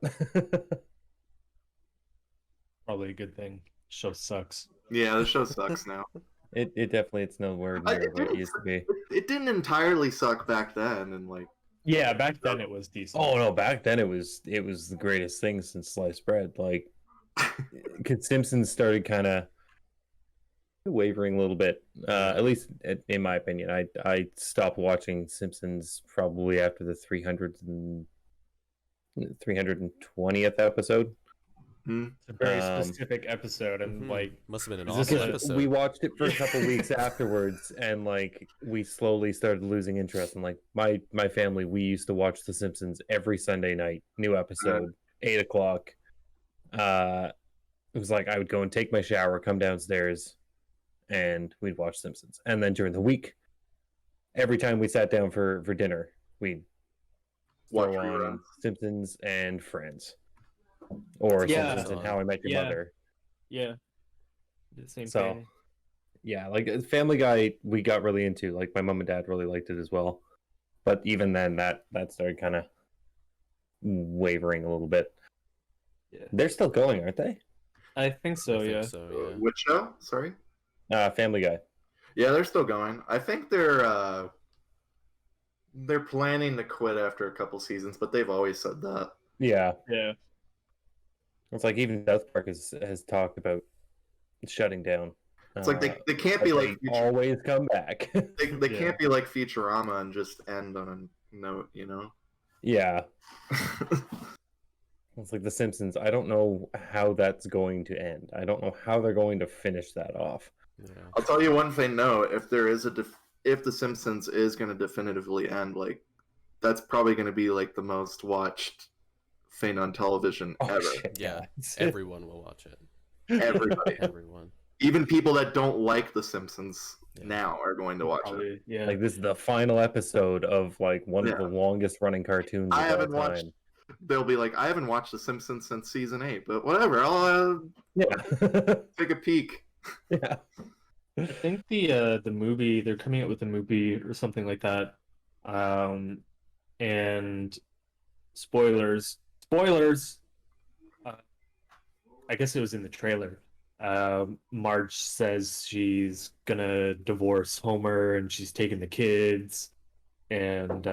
Probably a good thing. Show sucks. Yeah, the show sucks now. It definitely, it's nowhere near what it used to be. It didn't entirely suck back then, and like. Yeah, back then it was decent. Oh no, back then it was the greatest thing since sliced bread. Like, because Simpsons started kind of wavering a little bit. At least in my opinion, I stopped watching Simpsons probably after the 320th episode. It's a very specific episode, and like must have been an awesome episode. We watched it for a couple weeks afterwards, and like we slowly started losing interest. And like my family, we used to watch The Simpsons every Sunday night, new episode, 8:00. It was like I would go and take my shower, come downstairs, and we'd watch Simpsons. And then during the week, every time we sat down for dinner, we'd throw on Simpsons and Friends. Or Simpsons and How I Met Your Mother. Yeah. The same So, thing. yeah, like Family Guy, we got really into. Like my mom and dad really liked it as well. But even then, that started kind of wavering a little bit. Yeah. They're still going, aren't they? I think so. I think Yeah. so, yeah. Which show? Sorry. Family Guy. Yeah, they're still going. I think they're planning to quit after a couple seasons, but they've always said that. Yeah, Yeah. it's like even South Park has talked about shutting down. It's like they can't be but like they always come back. they Yeah. can't be like Futurama and just end on a note, you know? Yeah, it's like The Simpsons. I don't know how that's going to end. I don't know how they're going to finish that off. Yeah. I'll tell you one thing. No, if there is if The Simpsons is going to definitively end, like that's probably going to be like the most watched thing on television ever. Shit, Yeah. guys. Everyone will watch it. Everybody, Everyone. even people that don't like The Simpsons Yeah. now are going to watch it. Probably. Yeah. Like this is the final episode of like one of the longest running cartoons I of haven't all watched. time. They'll be like, I haven't watched The Simpsons since season 8, but whatever. I'll Yeah, take a peek. yeah. I think the movie, they're coming out with a movie or something like that. And spoilers. I guess it was in the trailer. Marge says she's gonna divorce Homer and she's taking the kids, and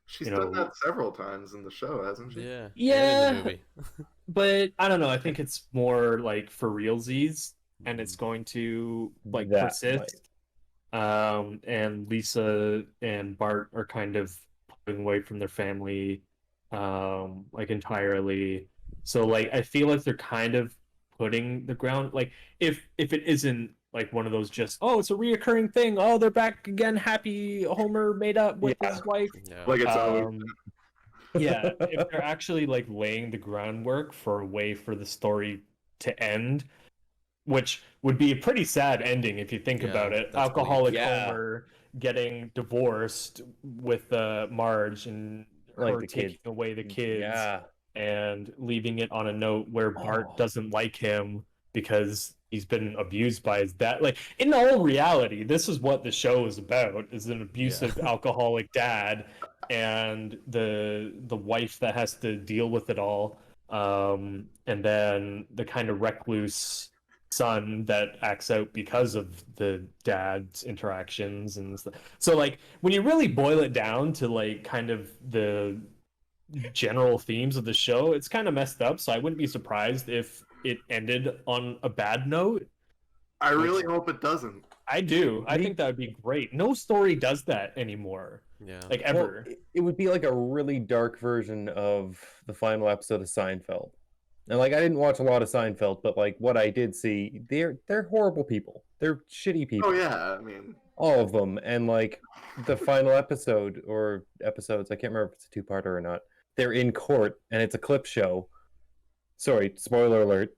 She's you done know, that several times in the show, hasn't she? Yeah. Yeah. And in the movie. but I don't know. I think it's more like for realsies, and it's going to like That persist. And Lisa and Bart are kind of pulling away from their family, like entirely. So like I feel like they're kind of putting the ground like if it isn't like one of those just it's a reoccurring thing. Oh, they're back again. Happy Homer made up with Yeah. his wife. Yeah. Like it's always. Yeah, if they're actually like laying the groundwork for a way for the story to end, which would be a pretty sad ending if you think Yeah, about it. that's Alcoholic bleak. Yeah. Homer getting divorced with Marge and Like her the taking kids. away the kids Yeah. and leaving it on a note where Bart Oh. doesn't like him because he's been abused by his dad. Like in all reality, this is what the show is about: is an abusive alcoholic dad and the wife that has to deal with it all. And then the kind of recluse son that acts out because of the dad's interactions and stuff. So like when you really boil it down to like kind of the general themes of the show, it's kind of messed up. So I wouldn't be surprised if it ended on a bad note. I really hope it doesn't. I do. I think that would be great. No story does that anymore. Yeah. Like Well, ever. it would be like a really dark version of the final episode of Seinfeld. And like I didn't watch a lot of Seinfeld, but like what I did see, they're horrible people. They're shitty people. Oh yeah, I mean, All of them. And like the final episode or episodes, I can't remember if it's a two-parter or not. They're in court and it's a clip show. Sorry, spoiler alert.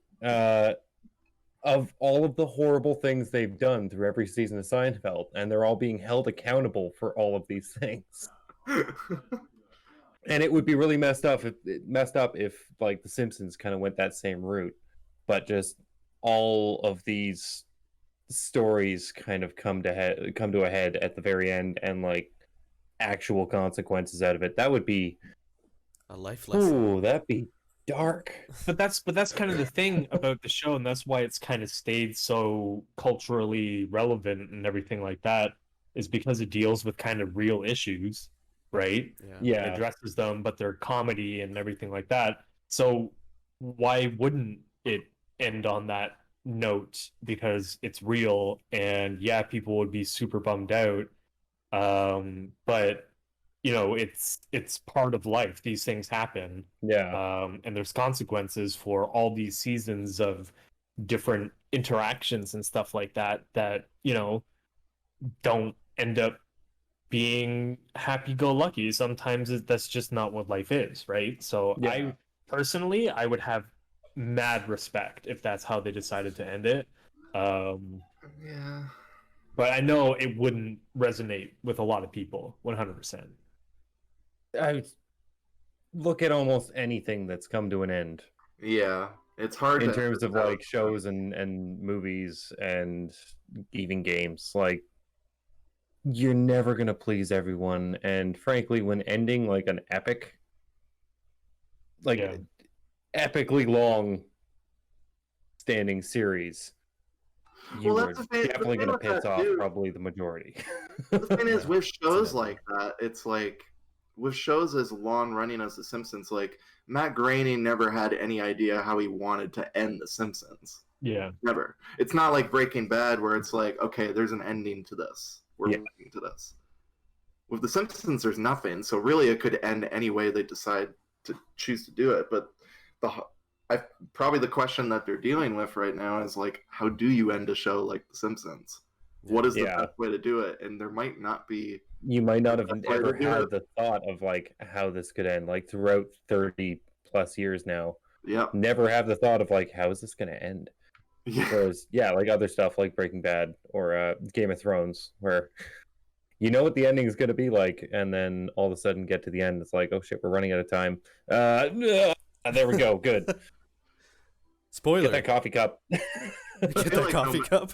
Of all of the horrible things they've done through every season of Seinfeld, and they're all being held accountable for all of these things. And it would be really messed up if like The Simpsons kind of went that same route, but just all of these stories kind of come to a head at the very end, and like actual consequences out of it. That would be A life lesson. ooh, that'd be dark. But that's kind of the thing about the show, and that's why it's kind of stayed so culturally relevant and everything like that, is because it deals with kind of real issues, right? Yeah. It addresses them, but they're comedy and everything like that. So why wouldn't it end on that note? Because it's real, and yeah, people would be super bummed out. But you know, it's part of life. These things happen. Yeah. And there's consequences for all these seasons of different interactions and stuff like that you know don't end up being happy-go-lucky. Sometimes that's just not what life is, right? So Yeah. I personally would have mad respect if that's how they decided to end it. yeah. But I know it wouldn't resonate with a lot of people 100%. I would look at almost anything that's come to an end. Yeah. It's hard in to terms of tell. like shows and movies and even games. Like you're never gonna please everyone, and frankly, when ending like an epic, like Yeah. epically long standing series, you Well, were that's the thing. definitely The thing gonna with that piss off too. probably the majority. The thing is, Yeah, with shows inevitable. like that, it's like with shows as long running as The Simpsons, like Matt Groening never had any idea how he wanted to end The Simpsons. Yeah. Never. It's not like Breaking Bad where it's like, okay, there's an ending to this. We're Yeah. moving to this. With The Simpsons, there's nothing, so really it could end any way they decide to choose to do it. But the probably the question that they're dealing with right now is like, how do you end a show like The Simpsons? What is the Yeah. best way to do it? And there might not be. You might not have That's why ever they do had it. the thought of like how this could end. Like throughout 30 plus years now, Yep. never have the thought of like how is this gonna end? Yeah. Whereas, yeah, like other stuff like Breaking Bad or Game of Thrones, where you know what the ending is going to be like, and then all of a sudden get to the end, it's like, oh shit, we're running out of time. There we go, good. Spoiler. Get that coffee cup. Get feel that like coffee cup.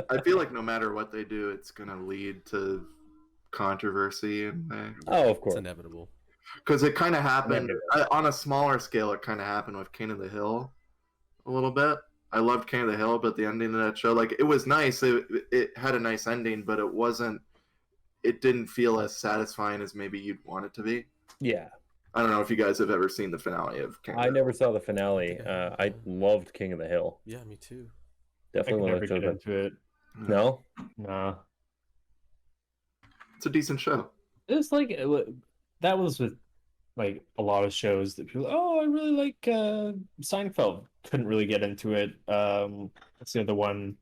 I feel like no matter what they do, it's gonna lead to controversy, Oh, of It's course. inevitable. because it kind of happened Inevitable. on a smaller scale. It kind of happened with King of the Hill a little bit. I loved King of the Hill, but the ending of that show, like, it was nice. It had a nice ending, but it wasn't. It didn't feel as satisfying as maybe you'd want it to be. Yeah, I don't know if you guys have ever seen the finale of King of the I Hill. never saw the finale. Yeah. I loved King of the Hill. Yeah, me too. I Definitely can one never of the get shows that... into it. No? Nah. It's a decent show. It's like that was with like a lot of shows that people, oh, I really like Seinfeld. Couldn't really get into it. What's the other one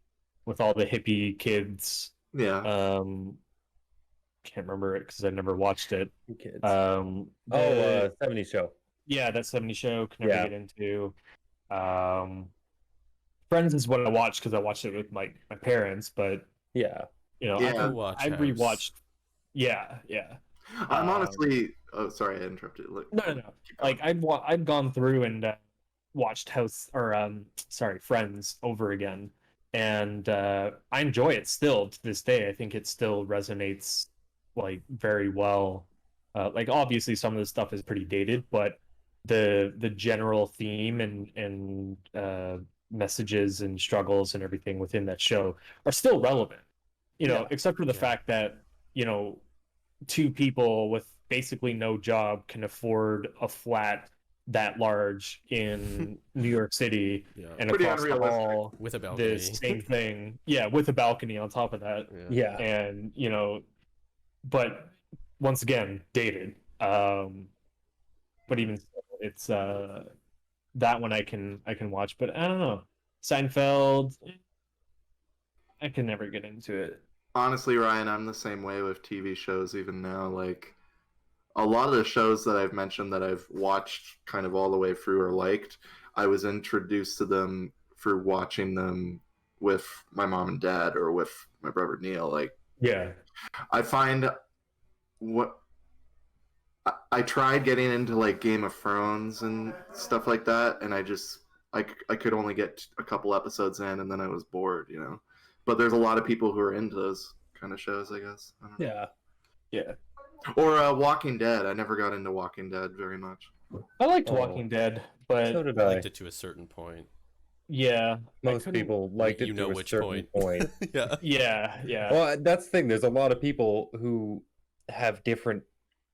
with all the hippie kids? Yeah. Can't remember it because I never watched it. Kids. 70s show. Yeah, that 70 show could never Yeah. get into. Friends is what I watched because I watched it with my parents, but Yeah. you know, Yeah. I rewatched. Yeah, yeah. I'm honestly. Oh, sorry, I interrupted. No. Keep going. Like I've gone through and watched Friends over again, and I enjoy it still to this day. I think it still resonates like very well. Like obviously some of the stuff is pretty dated, but the general theme and messages and struggles and everything within that show are still relevant. You know, Yeah. except for the Yeah. fact that, you know, two people with basically no job can afford a flat that large in New York City Yeah. and Pretty across the unrealistic. hall With a balcony. the same thing. Yeah, with a balcony on top of that. Yeah. And, you know, but once again, dated. But even so, it's that one I can watch, but I don't know. Seinfeld, I can never get into it. Honestly, Ryan, I'm the same way with TV shows even now. Like, a lot of the shows that I've mentioned that I've watched kind of all the way through or liked, I was introduced to them through watching them with my mom and dad or with my brother Neil. Like, Yeah. I find what I tried getting into like Game of Thrones and stuff like that, and I could only get a couple episodes in, and then I was bored, you know. But there's a lot of people who are into those kind of shows, I guess. I don't know. Yeah. Yeah. Or Walking Dead. I never got into Walking Dead very much. I liked Oh. Walking Dead, but So did I I. liked it to a certain point. yeah. Most people liked it You to know a which certain point. point. Yeah. Yeah. Well, that's the thing. There's a lot of people who have different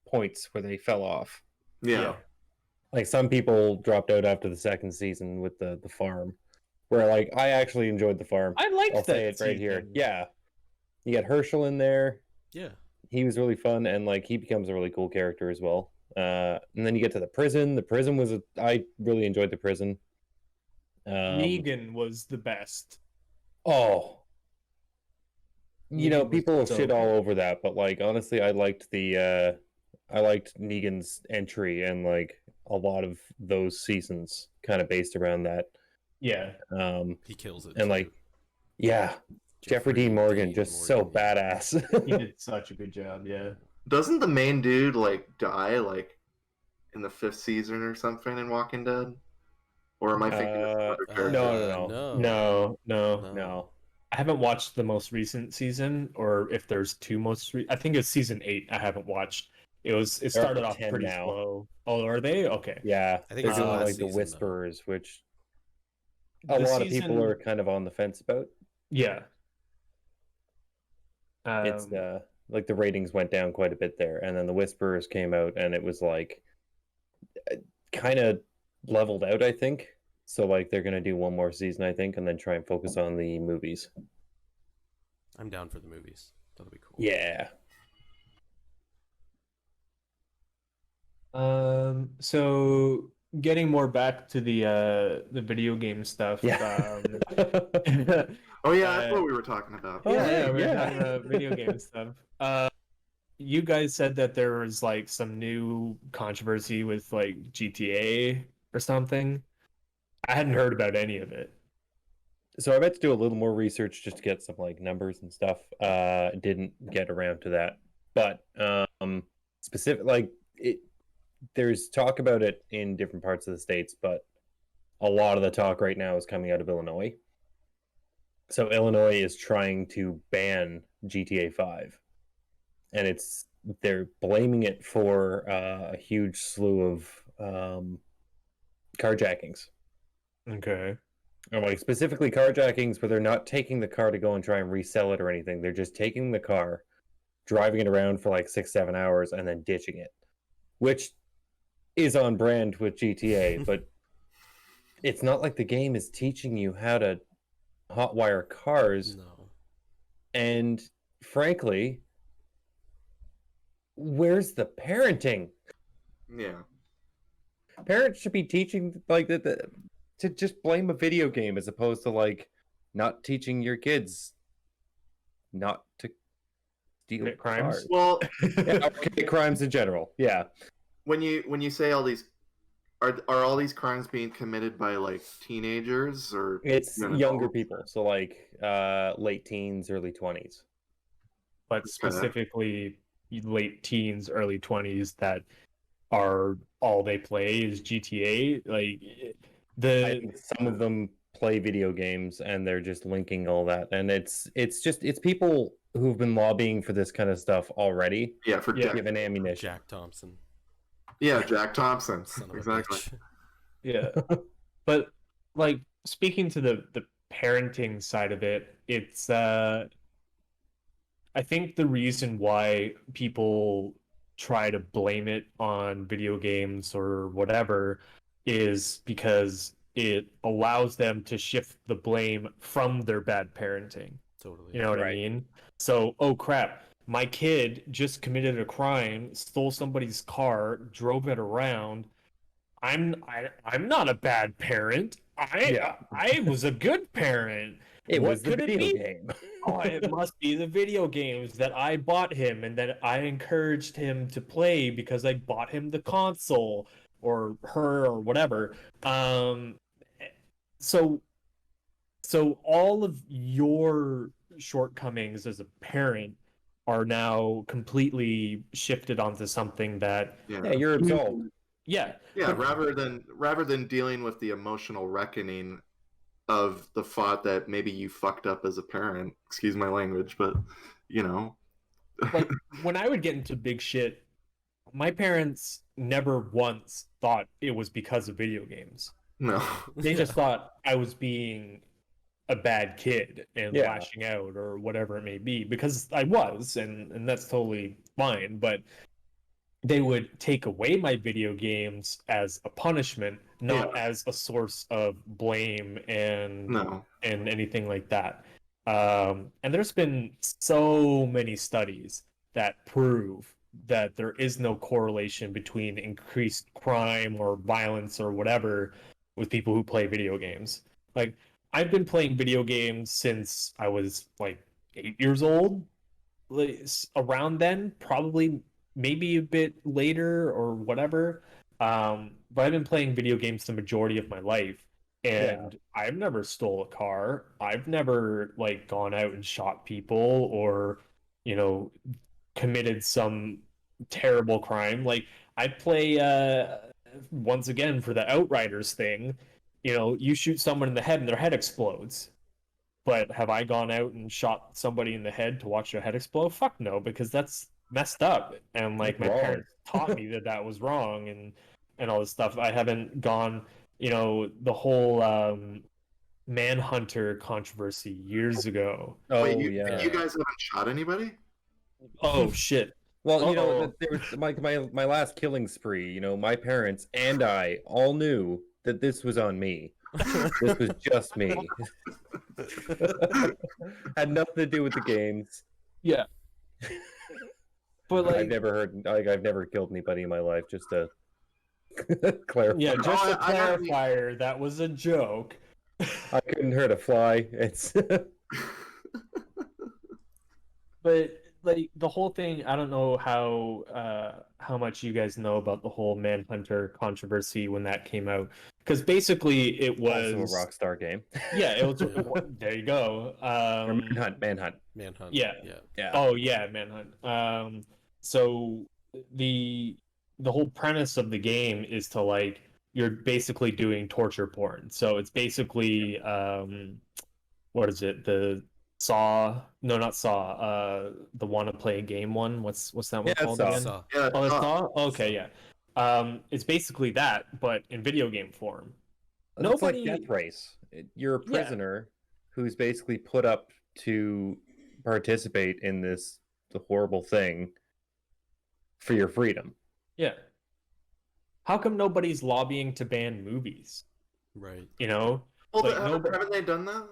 points where they fell off. Yeah. Like some people dropped out after the second season with the farm, where like I actually enjoyed the farm. I liked I'll that say it right here. season. Yeah, you got Herschel in there. Yeah. He was really fun, and like he becomes a really cool character as well. And then you get to the prison. The prison was I really enjoyed the prison. Negan was the best. Oh, you know, Negan was people so shit good. all over that, but like honestly, I liked Negan's entry and like a lot of those seasons kind of based around that. Yeah. He kills it. And too. like, yeah, Jeffrey Dean Morgan just so badass. He did such a good job, yeah. Doesn't the main dude like die like in the 5th season or something in Walking Dead? Or am I thinking of another character? No. I haven't watched the most recent season, or if there's I think it's season 8. I haven't watched. It started off pretty now. slow. Oh, are they? Okay. Yeah, I think they're it's the doing last like the season, Whisperers, which The a lot of season- people are kind of on the fence about. Yeah. It's like the ratings went down quite a bit there, and then the Whisperers came out, and it was like kind of leveled out, I think. So like they're gonna do one more season, I think, and then try and focus on the movies. I'm down for the movies. That'll be cool. Yeah. So getting more back to the video game stuff. Yeah. Oh yeah, that's what we were talking about. We're talking about video game stuff. You guys said that there was like some new controversy with like GTA or something. I hadn't heard about any of it. So I meant to do a little more research just to get some like numbers and stuff. Didn't get around to that, but specific like it. There's talk about it in different parts of the states, but a lot of the talk right now is coming out of Illinois. So Illinois is trying to ban GTA 5, and they're blaming it for a huge slew of carjackings. Okay. Or like specifically carjackings, where they're not taking the car to go and try and resell it or anything. They're just taking the car, driving it around for like 6-7 hours, and then ditching it, which is on brand with GTA. But it's not like the game is teaching you how to hotwire cars. No. And frankly, where's the parenting? Yeah. Parents should be teaching like to just blame a video game as opposed to like not teaching your kids not to steal crimes. cars. Well, commit crimes in general. Yeah. When you say all these, are all these crimes being committed by like teenagers or It's young younger adults? people, so like late teens, early 20s. But specifically late teens, early 20s that are all they play is GTA. Like I think some of them play video games and they're just linking all that, and it's people who've been lobbying for this kind of stuff already. Yeah, for given ammunition. Jack Thompson. Yeah, Jack Thompson. Son of a Exactly. bitch. Yeah. But like speaking to the parenting side of it, it's I think the reason why people try to blame it on video games or whatever is because it allows them to shift the blame from their bad parenting. Totally. You know what I Right. mean? So, oh crap, my kid just committed a crime, stole somebody's car, drove it around. I'm not a bad parent. I was a good parent. It What was the could it video be? game. Oh, it must be the video games that I bought him and that I encouraged him to play because I bought him the console or her or whatever. So all of your shortcomings as a parent are now completely shifted onto something that Yeah, you're absolved. yeah. Yeah, rather than dealing with the emotional reckoning of the thought that maybe you fucked up as a parent. Excuse my language, but you know. Like when I would get into big shit, my parents never once thought it was because of video games. No. They just thought I was being a bad kid and Yeah. lashing out or whatever it may be, because I was, and that's totally fine. But they would take away my video games as a punishment, not as a source of blame and anything like that. And there's been so many studies that prove that there is no correlation between increased crime or violence or whatever with people who play video games. Like, I've been playing video games since I was like 8 years old. Like, around then, probably maybe a bit later or whatever. But I've been playing video games the majority of my life, and I've never stole a car. I've never like gone out and shot people or, you know, committed some terrible crime. Like I play once again for the Outriders thing. you shoot someone in the head and their head explodes. But have I gone out and shot somebody in the head to watch their head explode? Fuck no, because that's messed up. And like my parents taught me that that was wrong and all this stuff. I haven't gone, the whole Manhunter controversy years ago. Oh, Wait, yeah. you guys haven't shot anybody? Oh shit. Well, Uh-oh. there was my last killing spree. My parents and I all knew that this was on me. This was just me. Had nothing to do with the games. Yeah. But like I've never killed anybody in my life, just to clarify. Yeah, just a clarifier, that was a joke. I couldn't hurt a fly. It's But like the whole thing, I don't know how much you guys know about the whole Manhunter controversy when that came out, because basically it was also a Rockstar game. Yeah, it was. There you go. Manhunt. Yeah. Yeah. Oh yeah, Manhunt. So the whole premise of the game is to like you're basically doing torture porn. So it's basically what is it? The Saw? No, not Saw. The Wanna Play a Game one. What's that one called again? Saw. Yeah, Oh, it's Saw. Okay, yeah. It's basically that, but in video game form. It's like Death Race. You're a prisoner who's basically put up to participate in the horrible thing for your freedom. Yeah. How come nobody's lobbying to ban movies? Right. Well, like, haven't they done that?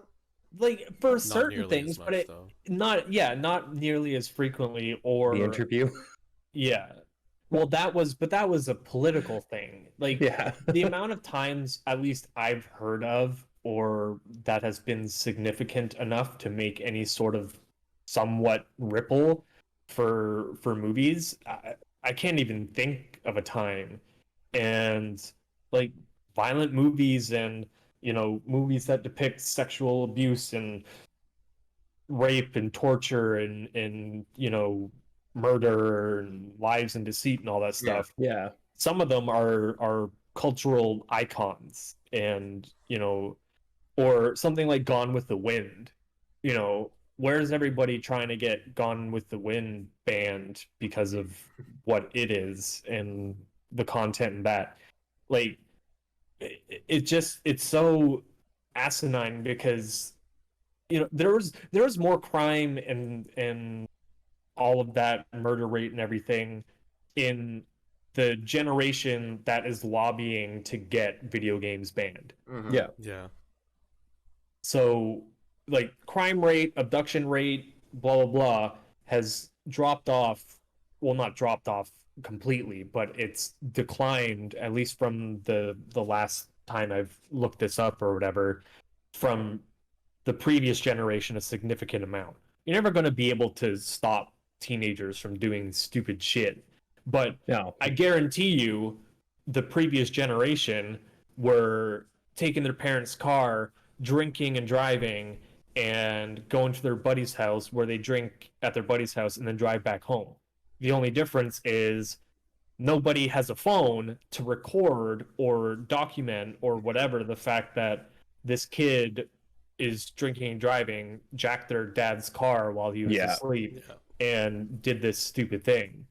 Like for certain things, much, but not nearly as frequently. Or the interview. Yeah. Well, that was a political thing. Like the amount of times, at least I've heard of, or that has been significant enough to make any sort of somewhat ripple for movies, I can't even think of a time. And like violent movies and movies that depict sexual abuse and rape and torture and murder and lies and deceit and all that stuff. Yeah. Some of them are cultural icons, and or something like Gone with the Wind. Where's everybody trying to get Gone with the Wind banned because of what it is and the content in that? Like it's so asinine because there was more crime and all of that murder rate and everything in the generation that is lobbying to get video games banned. Mm-hmm. Yeah. So like crime rate, abduction rate, blah blah blah has dropped off. Well, not dropped off completely, but it's declined, at least from the last time I've looked this up or whatever, from the previous generation, a significant amount. You're never going to be able to stop teenagers from doing stupid shit, but I guarantee you the previous generation were taking their parents' car, drinking and driving, and going to their buddy's house where they drink at their buddy's house and then drive back home. The only difference is nobody has a phone to record or document or whatever the fact that this kid is drinking and driving, jacked their dad's car while he was asleep, and did this stupid thing.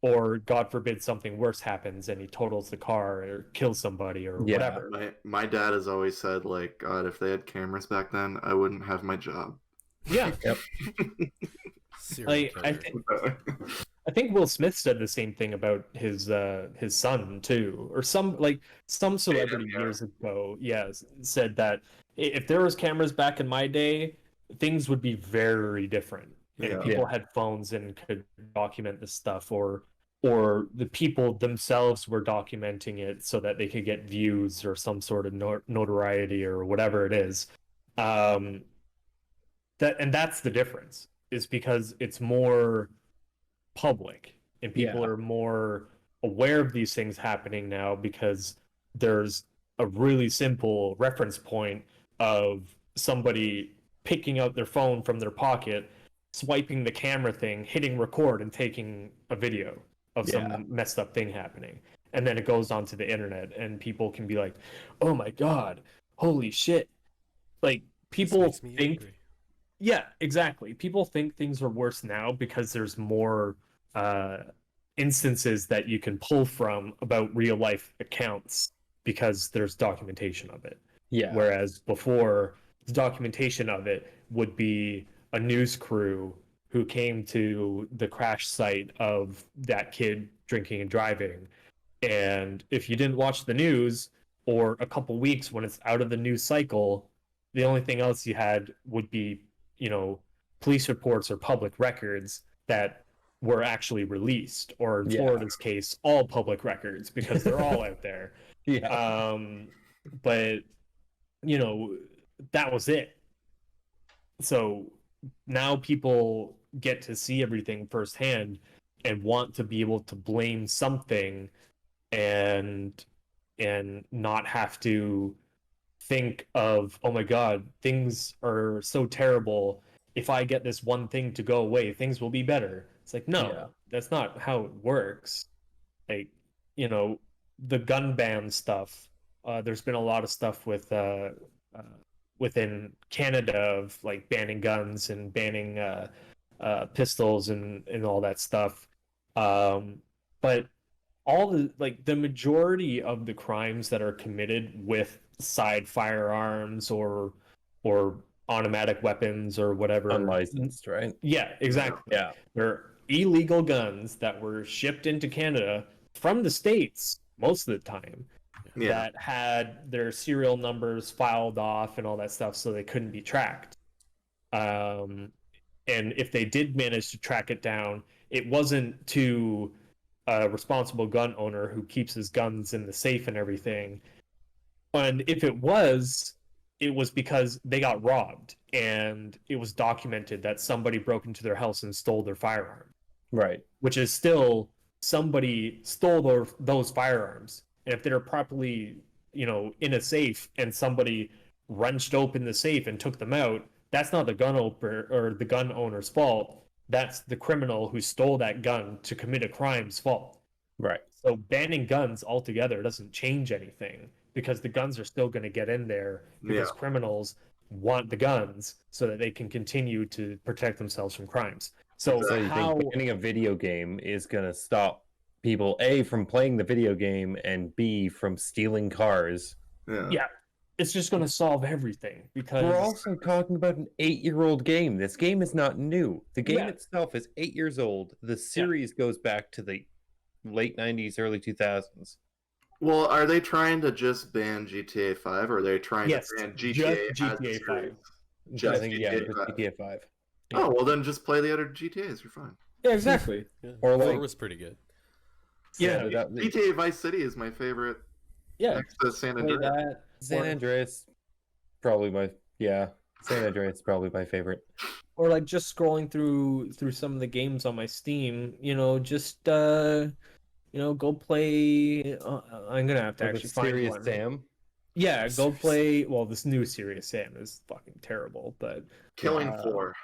Or, God forbid, something worse happens and he totals the car or kills somebody or whatever. My dad has always said, like, God, if they had cameras back then, I wouldn't have my job. Yeah. Like, I think Will Smith said the same thing about his son too, or some celebrity years ago. Said that if there was cameras back in my day, things would be very different. And people had phones and could document this stuff, or the people themselves were documenting it so that they could get views or some sort of notoriety or whatever it is. That's the difference, is because it's more public and people are more aware of these things happening now because there's a really simple reference point of somebody picking out their phone from their pocket, swiping the camera thing, hitting record, and taking a video of some messed up thing happening. and then it goes onto the internet, and people can be like, "Oh my god, holy shit!" Like This people makes me think, angry. yeah, exactly. People think things are worse now because there's more instances that you can pull from about real life accounts because there's documentation of it. Yeah. Whereas before, the documentation of it would be a news crew who came to the crash site of that kid drinking and driving. And if you didn't watch the news, or a couple weeks when it's out of the news cycle, the only thing else you had would be, police reports or public records that were actually released, or in Yeah. Florida's case, all public records because they're all out there. Yeah. But that was it. So now people get to see everything firsthand and want to be able to blame something and not have to think of, oh my god, things are so terrible. If I get this one thing to go away, things will be better. It's like, no, Yeah. that's not how it works. Like, the gun ban stuff. There's been a lot of stuff with within Canada of like banning guns and banning pistols and all that stuff. But all the majority of the crimes that are committed with side firearms or automatic weapons or whatever, Unlicensed, right? yeah, exactly. Yeah. They're illegal guns that were shipped into Canada from the States most of the time, Yeah. that had their serial numbers filed off and all that stuff so they couldn't be tracked. And if they did manage to track it down, it wasn't to a responsible gun owner who keeps his guns in the safe and everything. And if it was because they got robbed and it was documented that somebody broke into their house and stole their firearm. Right. Which is still, somebody stole those firearms. And if they're properly, in a safe and somebody wrenched open the safe and took them out, that's not the gun owner or the gun owner's fault. That's the criminal who stole that gun to commit a crime's fault. Right. So banning guns altogether doesn't change anything because the guns are still going to get in there because criminals want the guns so that they can continue to protect themselves from crimes. So you think banning a video game is going to stop people, A, from playing the video game, and B, from stealing cars? Yeah. It's just going to solve everything because we're also talking about an 8-year-old game. This game is not new. The game itself is 8 years old. The series goes back to the late 90s, early 2000s. Well, are they trying to just ban GTA 5, or are they trying to ban GTA just GTA 5? Just I think, GTA 5. Oh, well then just play the other GTAs. You're fine. Yeah, exactly. Or 4 was pretty good. Yeah, GTA Vice City is my favorite. Yeah, next to San Andreas. San Andreas, probably San Andreas is probably my favorite. Or like just scrolling through some of the games on my Steam, just go play. I'm gonna have to actually find Serious one. Sam. Yeah, go play. Well, this new Serious Sam is fucking terrible, but Killing Floor.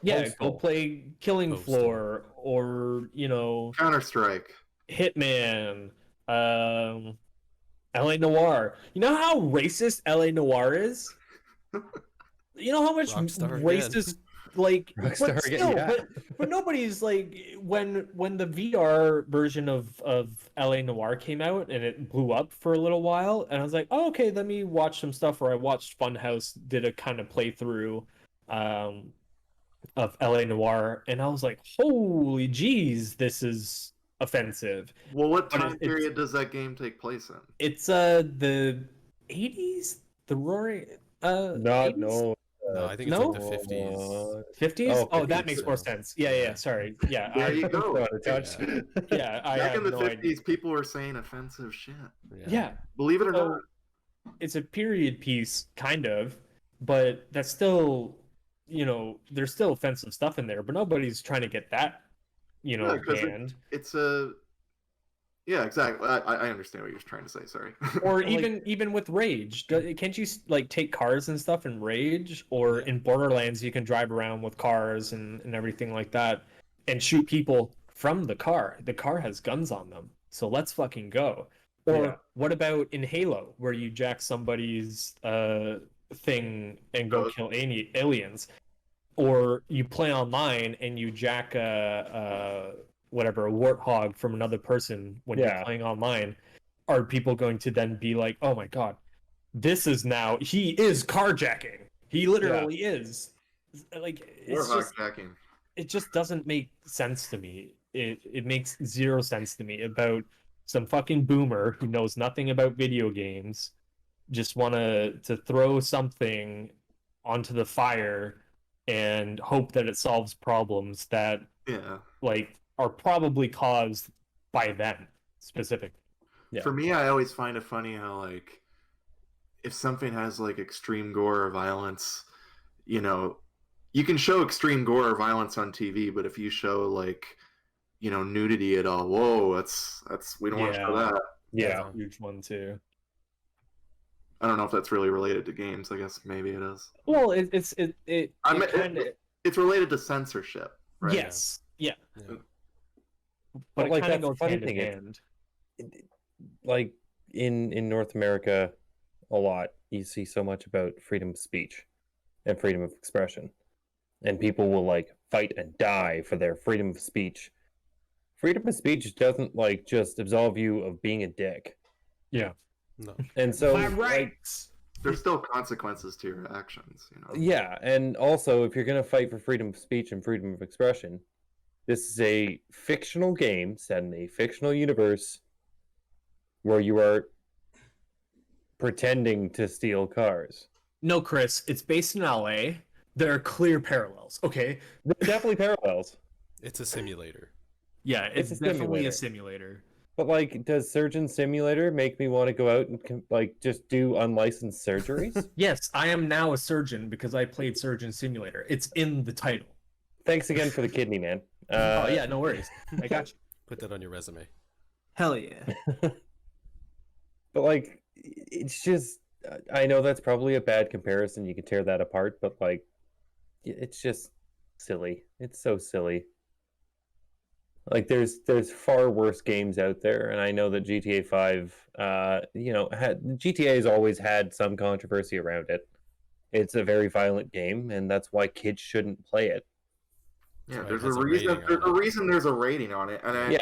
Yeah, Postal. go play Killing Postal. Floor or Counter-Strike. Hitman. LA Noire. You know how racist LA Noire is? You know how much Rockstar racist Rockstar but again, still, yeah. but nobody's like when the VR version of LA Noire came out and it blew up for a little while, and I was like, oh, okay, let me watch some stuff. Or I watched Funhouse did a kind of playthrough of LA Noire, and I was like, holy jeez, this is offensive. Well, what time period does that game take place in? It's the 80s, the roaring No, 80s? no. No, I think it's like the 50s. 50s? Oh, Oh, that 50s, makes so. more sense. Yeah, sorry. Yeah, There you go. Out of touch. yeah, I Back have in the no 50s, idea. people were saying offensive shit. Yeah, Believe it or so not. it's a period piece, kind of, but that's still, there's still offensive stuff in there, but nobody's trying to get that, Yeah, 'cause banned. It's a... Yeah, exactly. I understand what you're trying to say. Sorry. Or even with Rage, can't you like take cars and stuff in Rage? Or in Borderlands, you can drive around with cars and everything like that, and shoot people from the car. The car has guns on them, so let's fucking go. Or Yeah. what about in Halo, where you jack somebody's thing and go kill aliens? Or you play online and you jack a warthog from another person when you're playing online. Are people going to then be like, oh my god, this is now, he is carjacking. He literally is. Like, it's just jacking. It just doesn't make sense to me. It makes zero sense to me about some fucking boomer who knows nothing about video games just want to throw something onto the fire and hope that it solves problems that like are probably caused by them specifically. For me, I always find it funny how, like, if something has like extreme gore or violence, you know, you can show extreme gore or violence on TV, but if you show, like, you know, nudity at all, whoa, that's we don't want to show that. Yeah, huge one too. I don't know if that's really related to games. I guess maybe it is. Well, it's related to censorship, right? Yes. Yeah. But like, that's the funny thing. Like in North America, a lot you see so much about freedom of speech and freedom of expression, and people will like fight and die for their freedom of speech. Freedom of speech doesn't like just absolve you of being a dick. Yeah. No. And so my rights. There's still consequences to your actions, you know. Yeah, and also if you're gonna fight for freedom of speech and freedom of expression, this is a fictional game set in a fictional universe where you are pretending to steal cars. No, Chris, it's based in LA. There are clear parallels. Okay, there are definitely parallels. It's a simulator. Yeah, it's definitely a simulator. But like, does Surgeon Simulator make me want to go out and like just do unlicensed surgeries? Yes, I am now a surgeon because I played Surgeon Simulator. It's in the title. Thanks again for the kidney, man. Oh yeah, no worries. I got you. Put that on your resume. Hell yeah. But like, it's just, I know that's probably a bad comparison. You could tear that apart, but like, it's just silly. It's so silly. Like, there's far worse games out there, and I know that GTA 5, GTA has always had some controversy around it. It's a very violent game, and that's why kids shouldn't play it. Yeah, there's a reason. There's a reason there's a rating on it, and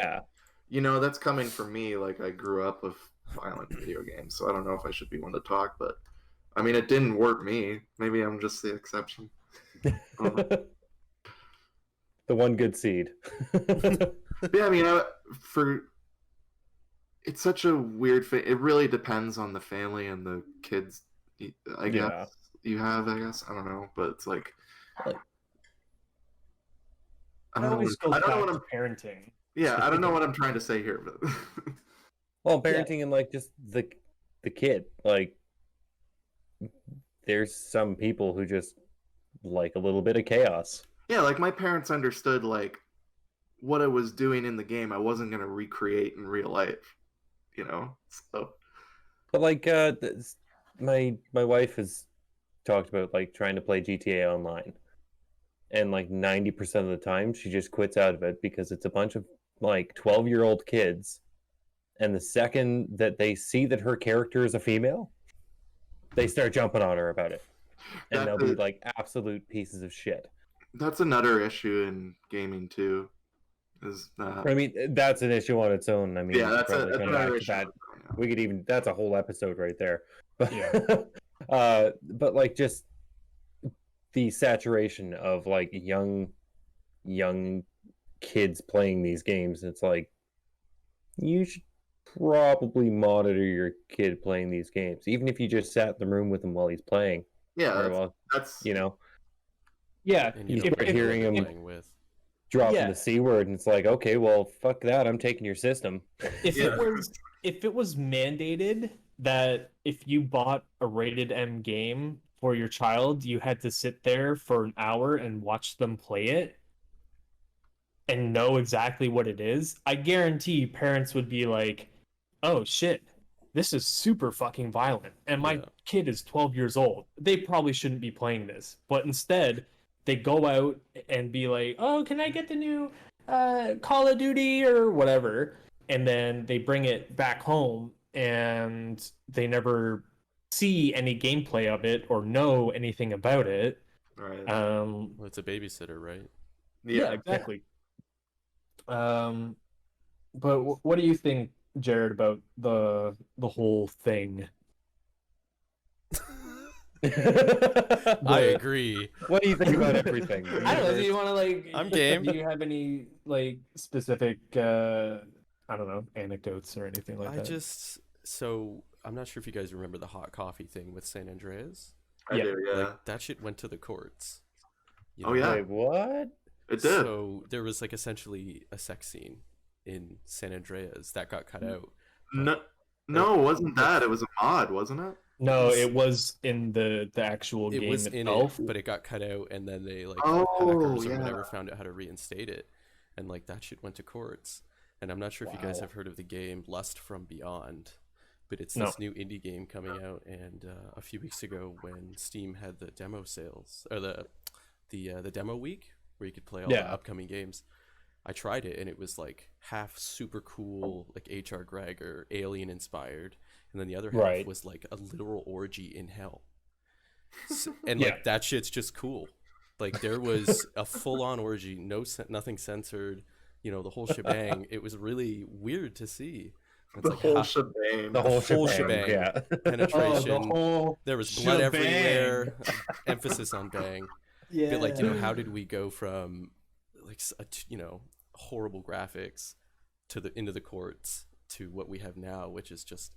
you know, that's coming from me. Like, I grew up with violent video games, so I don't know if I should be one to talk, but I mean, it didn't work me. Maybe I'm just the exception. The one good seed. Yeah, I mean, it's such a weird thing. It really depends on the family and the kids. I guess you have. I guess I don't know, but it's like I don't know what I'm parenting. Yeah, I don't know what I'm trying to say here, but well, parenting and like just the kid. Like, there's some people who just like a little bit of chaos. Yeah, like my parents understood like what I was doing in the game. I wasn't going to recreate in real life, you know. So, but like my wife has talked about like trying to play GTA Online, and like 90% of the time she just quits out of it because it's a bunch of like 12-year-old kids, and the second that they see that her character is a female, they start jumping on her about it, and they'll be like absolute pieces of shit. That's another issue in gaming too. I mean, that's an issue on its own. I mean, yeah, that's another issue. We could even, that's a whole episode right there. But yeah. But like just the saturation of like young kids playing these games, it's like you should probably monitor your kid playing these games, even if you just sat in the room with him while he's playing. Yeah, that's you know. Yeah, you start hearing him dropping the C word, and it's like, okay, well, fuck that. I'm taking your system. If it was mandated that if you bought a rated M game for your child, you had to sit there for an hour and watch them play it and know exactly what it is, I guarantee parents would be like, oh shit, this is super fucking violent, and my kid is 12 years old. They probably shouldn't be playing this. But instead, they go out and be like, oh, can I get the new Call of Duty or whatever? and then they bring it back home and they never see any gameplay of it or know anything about it. Right. Well, it's a babysitter, right? Yeah, exactly. But what do you think, Jared, about the whole thing? I agree. What do you think about everything? I don't know. Do you want to I'm game. Do you have any specific I don't know, anecdotes or anything like that? So I'm not sure if you guys remember the hot coffee thing with San Andreas. I do, yeah. Like, that shit went to the courts. Oh yeah. Wait, what? It did. So there was like essentially a sex scene in San Andreas that got cut out. No, it wasn't that. It was a mod, wasn't it? No, it was in the actual game was itself. in it, but it got cut out, and then they hackers or whatever found out how to reinstate it, and like that shit went to courts. And I'm not sure if you guys have heard of the game Lust from Beyond, but it's this new indie game coming out. And a few weeks ago, when Steam had the demo sales or the demo week where you could play all the upcoming games, I tried it, and it was like half super cool, like H.R. Gregg or Alien inspired, and then the other half was like a literal orgy in hell. And like that shit's just cool. Like there was a full-on orgy, nothing censored, the whole shebang. It was really weird to see. It's the whole shebang. The whole shebang. Yeah. Penetration. There was blood everywhere. Emphasis on bang. Yeah. But like, how did we go from like horrible graphics into the courts to what we have now, which is just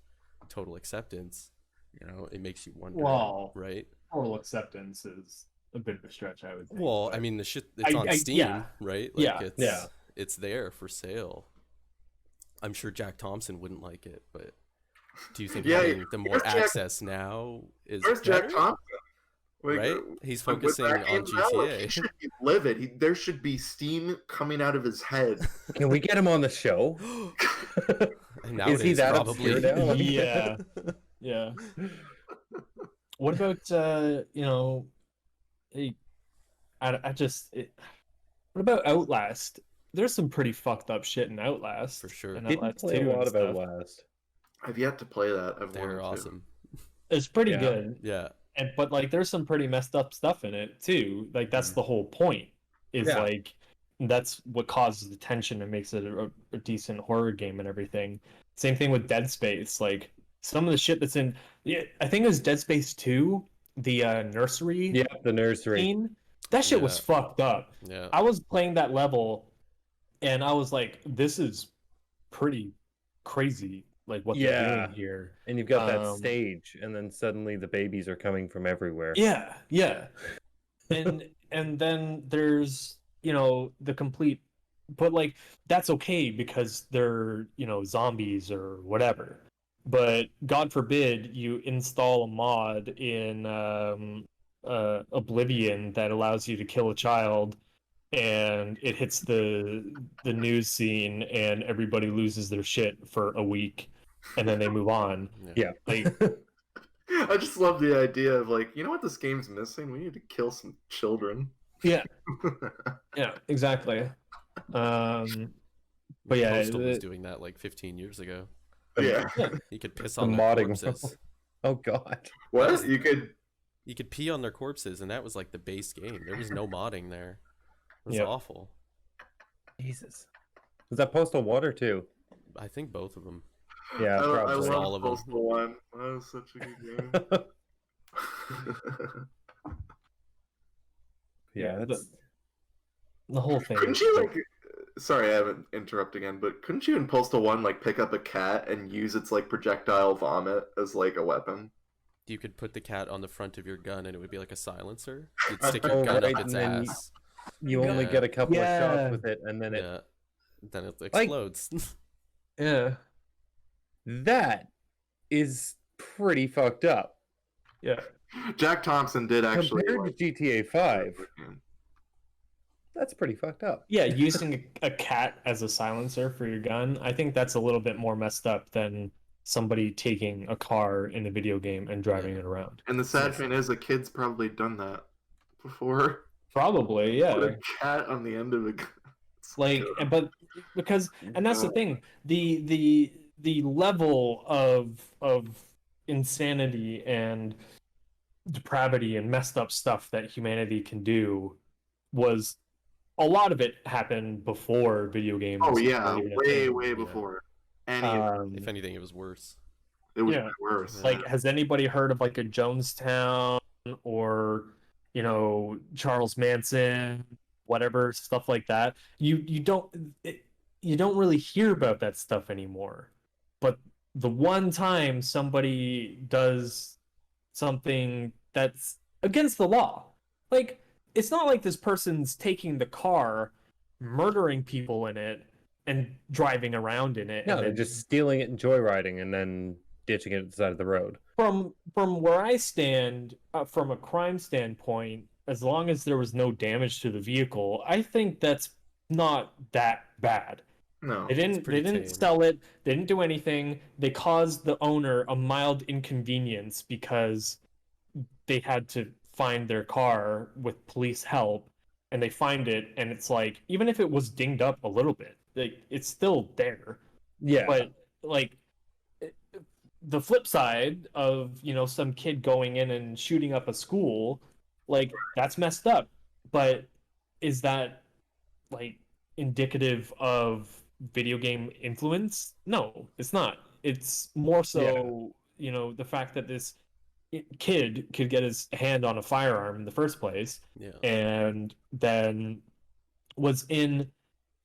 total acceptance? It makes you wonder. Well, right? Total acceptance is a bit of a stretch, I would think. Well, I mean, the shit, it's on Steam, right? Like, it's there for sale. I'm sure Jack Thompson wouldn't like it, but do you think having the more access now is Where's better? Jack Thompson? Right? He's focusing on GTA. He should be livid. There should be steam coming out of his head. Can we get him on the show? Is he that probably obscure now? Yeah. What about what about Outlast? There's some pretty fucked up shit in Outlast. For sure. Didn't play a lot of Outlast. I've yet to play that. They're awesome. It's pretty good. Yeah. But like there's some pretty messed up stuff in it too. Like that's the whole point. Is like that's what causes the tension and makes it a decent horror game and everything. Same thing with Dead Space. Like some of the shit that's in I think it was Dead Space 2, the nursery. Yeah, the nursery. Scene. That shit was fucked up. Yeah. I was playing that level and I was like, this is pretty crazy. Like what they're doing here. And you've got that stage, and then suddenly the babies are coming from everywhere. Yeah. And then there's, the complete, but like that's okay because they're, zombies or whatever. But God forbid you install a mod in Oblivion that allows you to kill a child, and it hits the news scene, and everybody loses their shit for a week, and then they move on. Yeah. Like, I just love the idea of like, what this game's missing? We need to kill some children. Yeah. Yeah, exactly. But yeah, Postal was doing that like 15 years ago. Yeah. You could piss on their modding corpses. Oh god. What? You could pee on their corpses, and that was like the base game. There was no modding there. It was awful. Jesus. Was that Postal Water too? I think both of them. Yeah, I probably. love all of them. Postal One. That was such a good game. Yeah, that's the whole thing. Couldn't you sorry, I haven't interrupt again, but couldn't you in Postal One like pick up a cat and use its like projectile vomit as like a weapon? You could put the cat on the front of your gun, and it would be like a silencer. You'd stick your gun up its ass. You only get a couple of shots with it, and then it explodes. Yeah. That is pretty fucked up. Yeah. Jack Thompson did actually compared to GTA 5. That's pretty fucked up. Yeah, using a cat as a silencer for your gun, I think that's a little bit more messed up than somebody taking a car in a video game and driving it around. And the sad thing is, a kid's probably done that before. Probably, yeah. Put a cat on the end of a gun. Like, but because, and that's the thing, the level of insanity and depravity and messed up stuff that humanity can do was a lot of it happened before video games. Oh yeah, were even a way thing. way Yeah. before. If anything, it was worse. It was yeah. worse. Like, has anybody heard of like a Jonestown or, you know, Charles Manson, whatever, stuff like that? You don't really hear about that stuff anymore. But the one time somebody does something that's against the law, like, it's not like this person's taking the car, murdering people in it, and driving around in it. No, and they're then just stealing it and joyriding and then ditching it at the side of the road. from where I stand, from a crime standpoint, as long as there was no damage to the vehicle, I think that's not that bad. No. They pretty didn't tame. sell it, they didn't do anything. They caused the owner a mild inconvenience because they had to find their car with police help, and they find it, and it's like, even if it was dinged up a little bit, like, it's still there. Yeah. But like, the flip side of, you know, some kid going in and shooting up a school, like, that's messed up. But is that like indicative of video game influence? No, it's not. It's more so, you know, the fact that this kid could get his hand on a firearm in the first place, Yeah. and then was in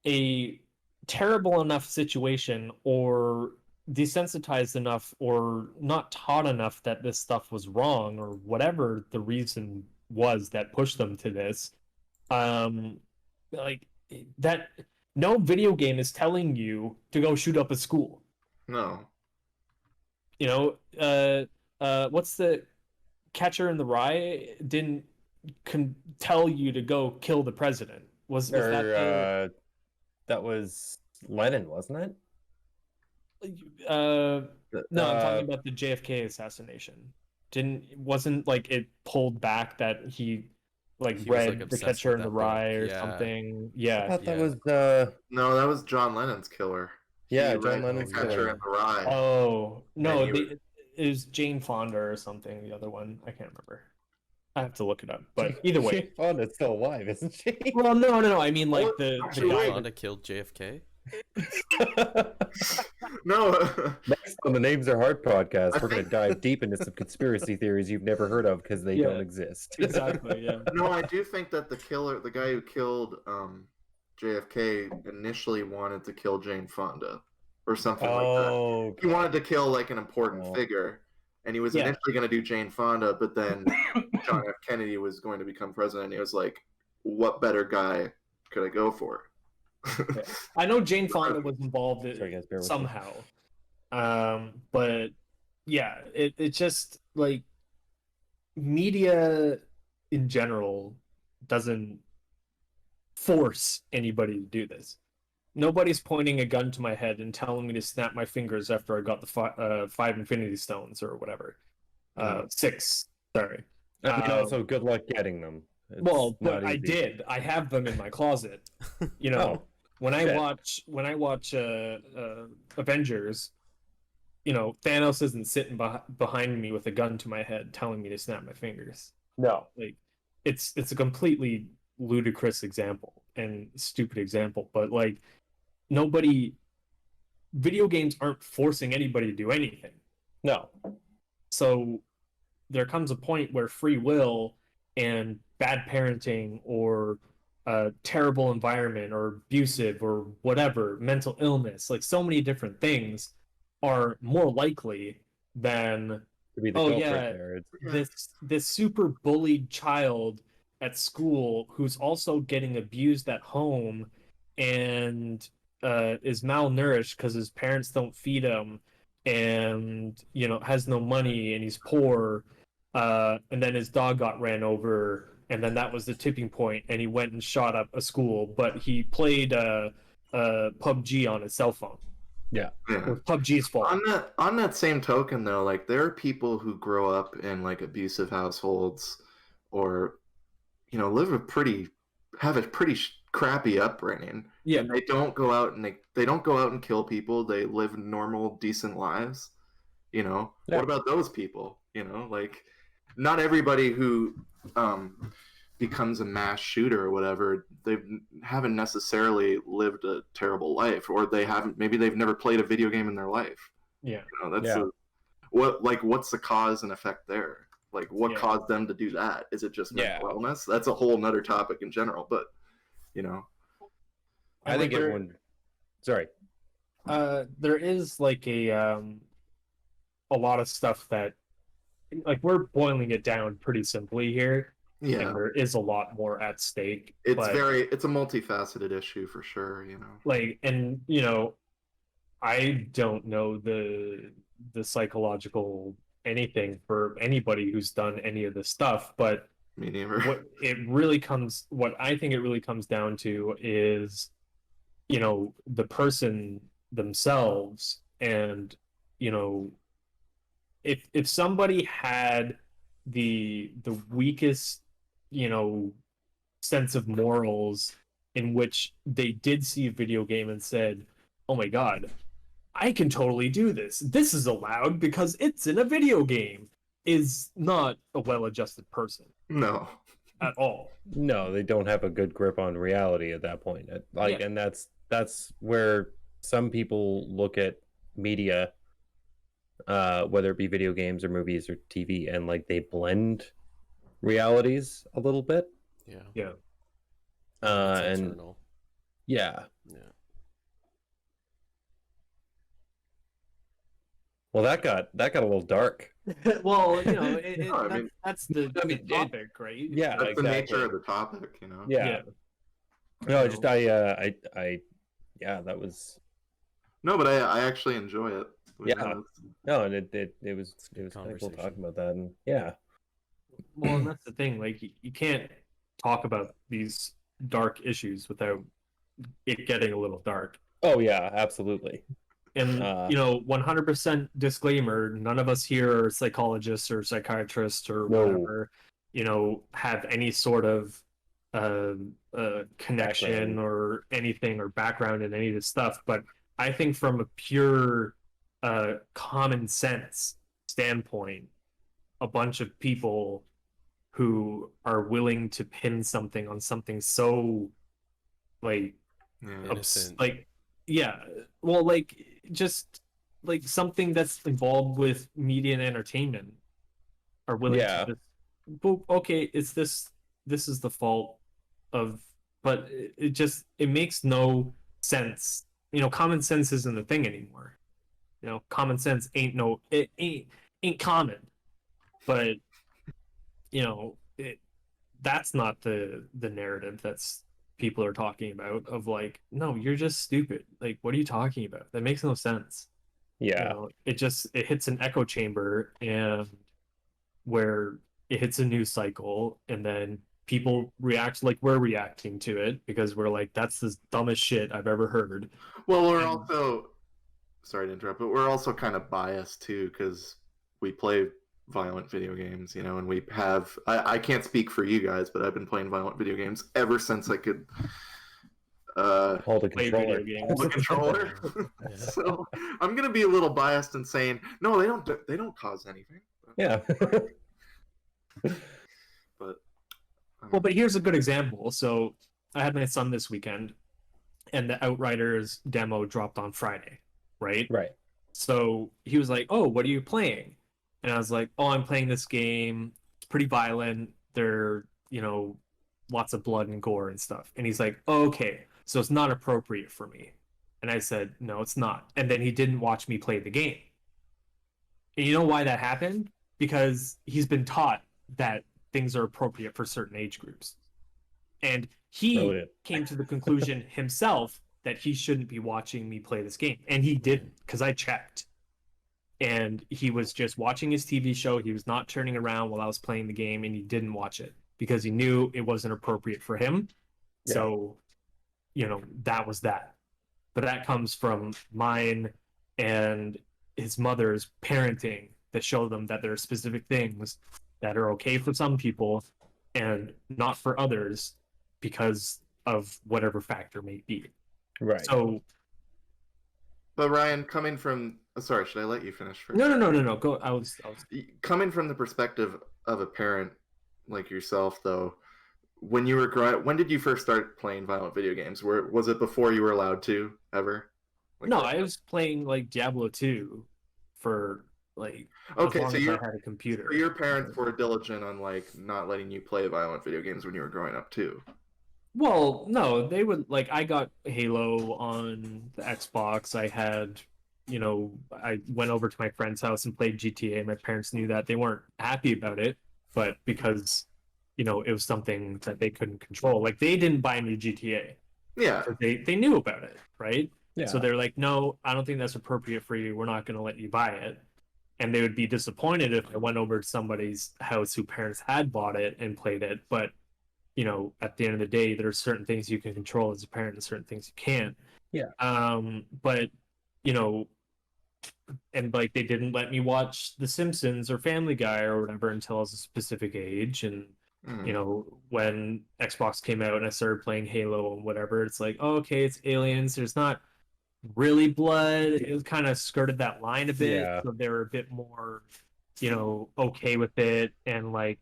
a terrible enough situation, or desensitized enough, or not taught enough that this stuff was wrong, or whatever the reason was that pushed them to this. Like, that, no video game is telling you to go shoot up a school. No. You know, what's the Catcher in the Rye didn't tell you to go kill the president. Was that that was Lenin, wasn't it? no, I'm talking about the JFK assassination. Wasn't like it pulled back that he like He was, read like, The obsessed Catcher with in the that book. Rye or Yeah. something? I Yeah. thought that Yeah. was No, that was John Lennon's killer. Yeah, He John read Lennon's Catcher killer. in the Rye. Oh no, And he it was Jane Fonda or something. The other one, I can't remember. I have to look it up. But either way, Jane Fonda's still alive, isn't she? well, no. I mean, like, the Actually, guy. wait. Fonda killed JFK. No. Next on the Names Are Hard podcast, I we're going to think- dive deep into some conspiracy theories you've never heard of because they Yeah. don't exist. Exactly. Yeah. No, I do think that the guy who killed JFK, initially wanted to kill Jane Fonda or something like that. Oh, He wanted to kill like an important Oh. figure, and he was Yeah. initially going to do Jane Fonda, but then John F. Kennedy was going to become president. And he was like, "What better guy could I go for?" I know Jane Fonda was involved Sorry, guys, bear with me. somehow. But yeah, it just, like, media in general doesn't force anybody to do this. Nobody's pointing a gun to my head and telling me to snap my fingers after I got the 5 Infinity Stones or whatever. 6, sorry. And also, good luck getting them. It's Well, but not I easy. did. I have them in my closet. You know, Oh, when I shit. watch Avengers, you know, Thanos isn't sitting behind me with a gun to my head telling me to snap my fingers. No. Like, it's a completely ludicrous example and stupid example, but like, video games aren't forcing anybody to do anything. No. So there comes a point where free will and bad parenting, or a terrible environment, or abusive, or whatever, mental illness, like, so many different things are more likely than, To be the oh culprit yeah, there. It's, this super bullied child at school who's also getting abused at home, and is malnourished because his parents don't feed him, and, you know, has no money, and he's poor, and then his dog got ran over, and then that was the tipping point, and he went and shot up a school, but he played PUBG on his cell phone. yeah. It was PUBG's fault. On that same token, though, like, there are people who grow up in like abusive households, or, you know, have a pretty crappy upbringing. Yeah. And they don't go out and they don't go out and kill people. They live normal, decent lives. You know, what about those people? You know, like not everybody who becomes a mass shooter or whatever, they haven't necessarily lived a terrible life, or maybe they've never played a video game in their life. Yeah. You know, that's what's the cause and effect there? Like what caused them to do that? Is it just mental illness? That's a whole nother topic in general, but you know. I think everyone sorry. There is like a lot of stuff that like we're boiling it down pretty simply here. Yeah. And there is a lot more at stake. It's a multifaceted issue for sure, you know. Like, and you know, I don't know the psychological anything for anybody who's done any of this stuff, but me neither. what I think it really comes down to is, you know, the person themselves, and you know, if somebody had the weakest, you know, sense of morals in which they did see a video game and said, oh my god, I can totally do this, this is allowed because it's in a video game, is not a well-adjusted person. No. At all. No, they don't have a good grip on reality at that point. And that's where some people look at media, whether it be video games or movies or TV, and like they blend realities a little bit. Yeah. And eternal. Yeah. Yeah. Well, that got a little dark. Well, you know, that's the topic, right? Yeah, that's exactly. the nature of the topic, you know. Yeah. No, just that was. No, but I actually enjoy it. Yeah. No, and it was kind of cool talking about that, and yeah. Well, and that's the thing. Like, you can't talk about these dark issues without it getting a little dark. Oh yeah, absolutely. And you know, 100% disclaimer: none of us here are psychologists or psychiatrists or whatever. You know, have any sort of connection or anything or background in any of this stuff. But I think from a pure common sense standpoint, a bunch of people who are willing to pin something on something so like innocent. Just like something that's involved with media and entertainment are willing to just, well, okay, it's this is the fault of, but it makes no sense. You know, common sense isn't a thing anymore. You know, common sense ain't common. But you know, that's not the narrative that's people are talking about, of like, no, you're just stupid. Like, what are you talking about? That makes no sense. Yeah. You know, it hits an echo chamber, and where it hits a news cycle, and then people react like we're reacting to it because we're like, that's the dumbest shit I've ever heard. Well, we're also, sorry to interrupt, but we're also kind of biased too, because we play violent video games, you know, and we have, I can't speak for you guys, but I've been playing violent video games ever since I could hold a controller. So I'm gonna be a little biased in saying, no, they don't cause anything. Yeah. But here's a good example. So I had my son this weekend, and the Outriders demo dropped on Friday, right? Right. So he was like, oh, what are you playing? And I was like, oh, I'm playing this game. It's pretty violent. There, you know, lots of blood and gore and stuff. And he's like, oh, okay, so it's not appropriate for me. And I said, no, it's not. And then he didn't watch me play the game. And you know why that happened? Because he's been taught that things are appropriate for certain age groups. And he came to the conclusion himself that he shouldn't be watching me play this game. And he didn't, because I checked. And he was just watching his TV show. He was not turning around while I was playing the game, and he didn't watch it because he knew it wasn't appropriate for him. Yeah. So, you know, that was that. But that comes from mine and his mother's parenting that show them that there are specific things that are okay for some people and not for others because of whatever factor may be. Right. So, but Ryan, coming from sorry, should I let you finish first? no. Go. I was Coming from the perspective of a parent like yourself, though. When you were growing up, when did you first start playing violent video games? Was it before you were allowed to ever? No, I was playing like Diablo II for like as long as I had a computer. So your parents were diligent on like not letting you play violent video games when you were growing up too. Well, no, they would like I got Halo on the Xbox. I had, I went over to my friend's house and played GTA. My parents knew that. They weren't happy about it, but because it was something that they couldn't control. Like they didn't buy me GTA. Yeah. They knew about it, right? Yeah. So they're like, no, I don't think that's appropriate for you. We're not going to let you buy it. And they would be disappointed if I went over to somebody's house whose parents had bought it and played it. But, at the end of the day, there's certain things you can control as a parent and certain things you can't. Yeah. But, and like they didn't let me watch The Simpsons or Family Guy or whatever until I was a specific age. And, when Xbox came out and I started playing Halo and whatever, it's like, oh, okay, it's aliens. There's not really blood. It was kind of skirted that line a bit. Yeah. So they were a bit more, okay with it. And like,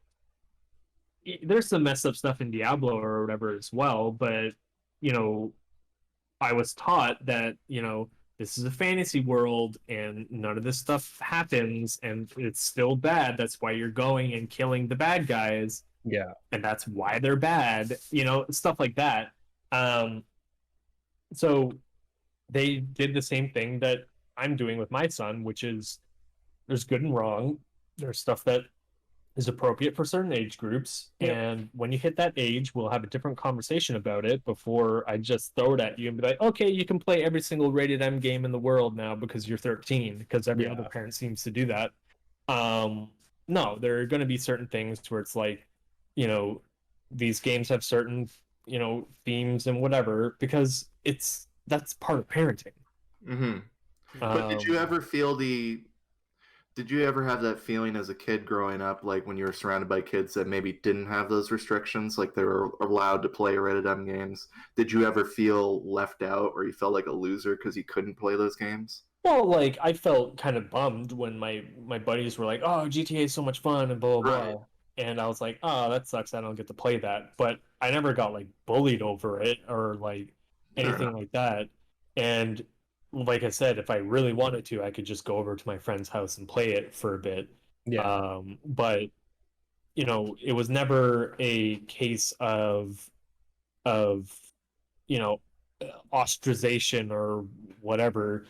there's some messed up stuff in Diablo or whatever as well. But, I was taught that, this is a fantasy world and none of this stuff happens and it's still bad. That's why you're going and killing the bad guys. Yeah. And that's why they're bad, stuff like that. So they did the same thing that I'm doing with my son, which is there's good and wrong. There's stuff that is appropriate for certain age groups. Yep. And when you hit that age, we'll have a different conversation about it before I just throw it at you and be like, okay, you can play every single rated M game in the world now because you're 13, because every other parent seems to do that. No, there are going to be certain things where it's like, these games have certain, themes and whatever, because that's part of parenting. Mm-hmm. But did you ever have that feeling as a kid growing up, like when you were surrounded by kids that maybe didn't have those restrictions, like they were allowed to play rated M games? Did you ever feel left out or you felt like a loser because you couldn't play those games? Well, like I felt kind of bummed when my buddies were like, "Oh, GTA is so much fun," and blah blah Right. blah. And I was like, "Oh, that sucks. I don't get to play that." But I never got like bullied over it or like anything like that. And like I said, if I really wanted to, I could just go over to my friend's house and play it for a bit. Yeah. But it was never a case of ostracization or whatever.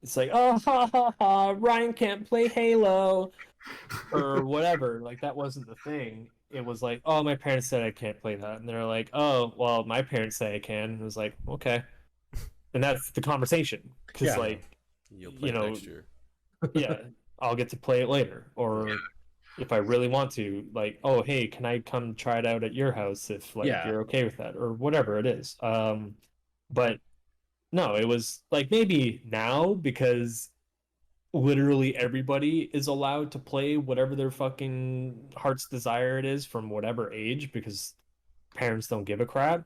It's like, oh, ha, ha, ha, Ryan can't play Halo or whatever. Like, that wasn't the thing. It was like, oh, my parents said I can't play that. And they're like, oh, well, my parents say I can. And it was like, okay. And that's the conversation. Because, you'll play it next year. Yeah, I'll get to play it later. Or if I really want to, like, oh, hey, can I come try it out at your house if, you're okay with that? Or whatever it is. But no, it was like maybe now because literally everybody is allowed to play whatever their fucking heart's desire it is from whatever age because parents don't give a crap.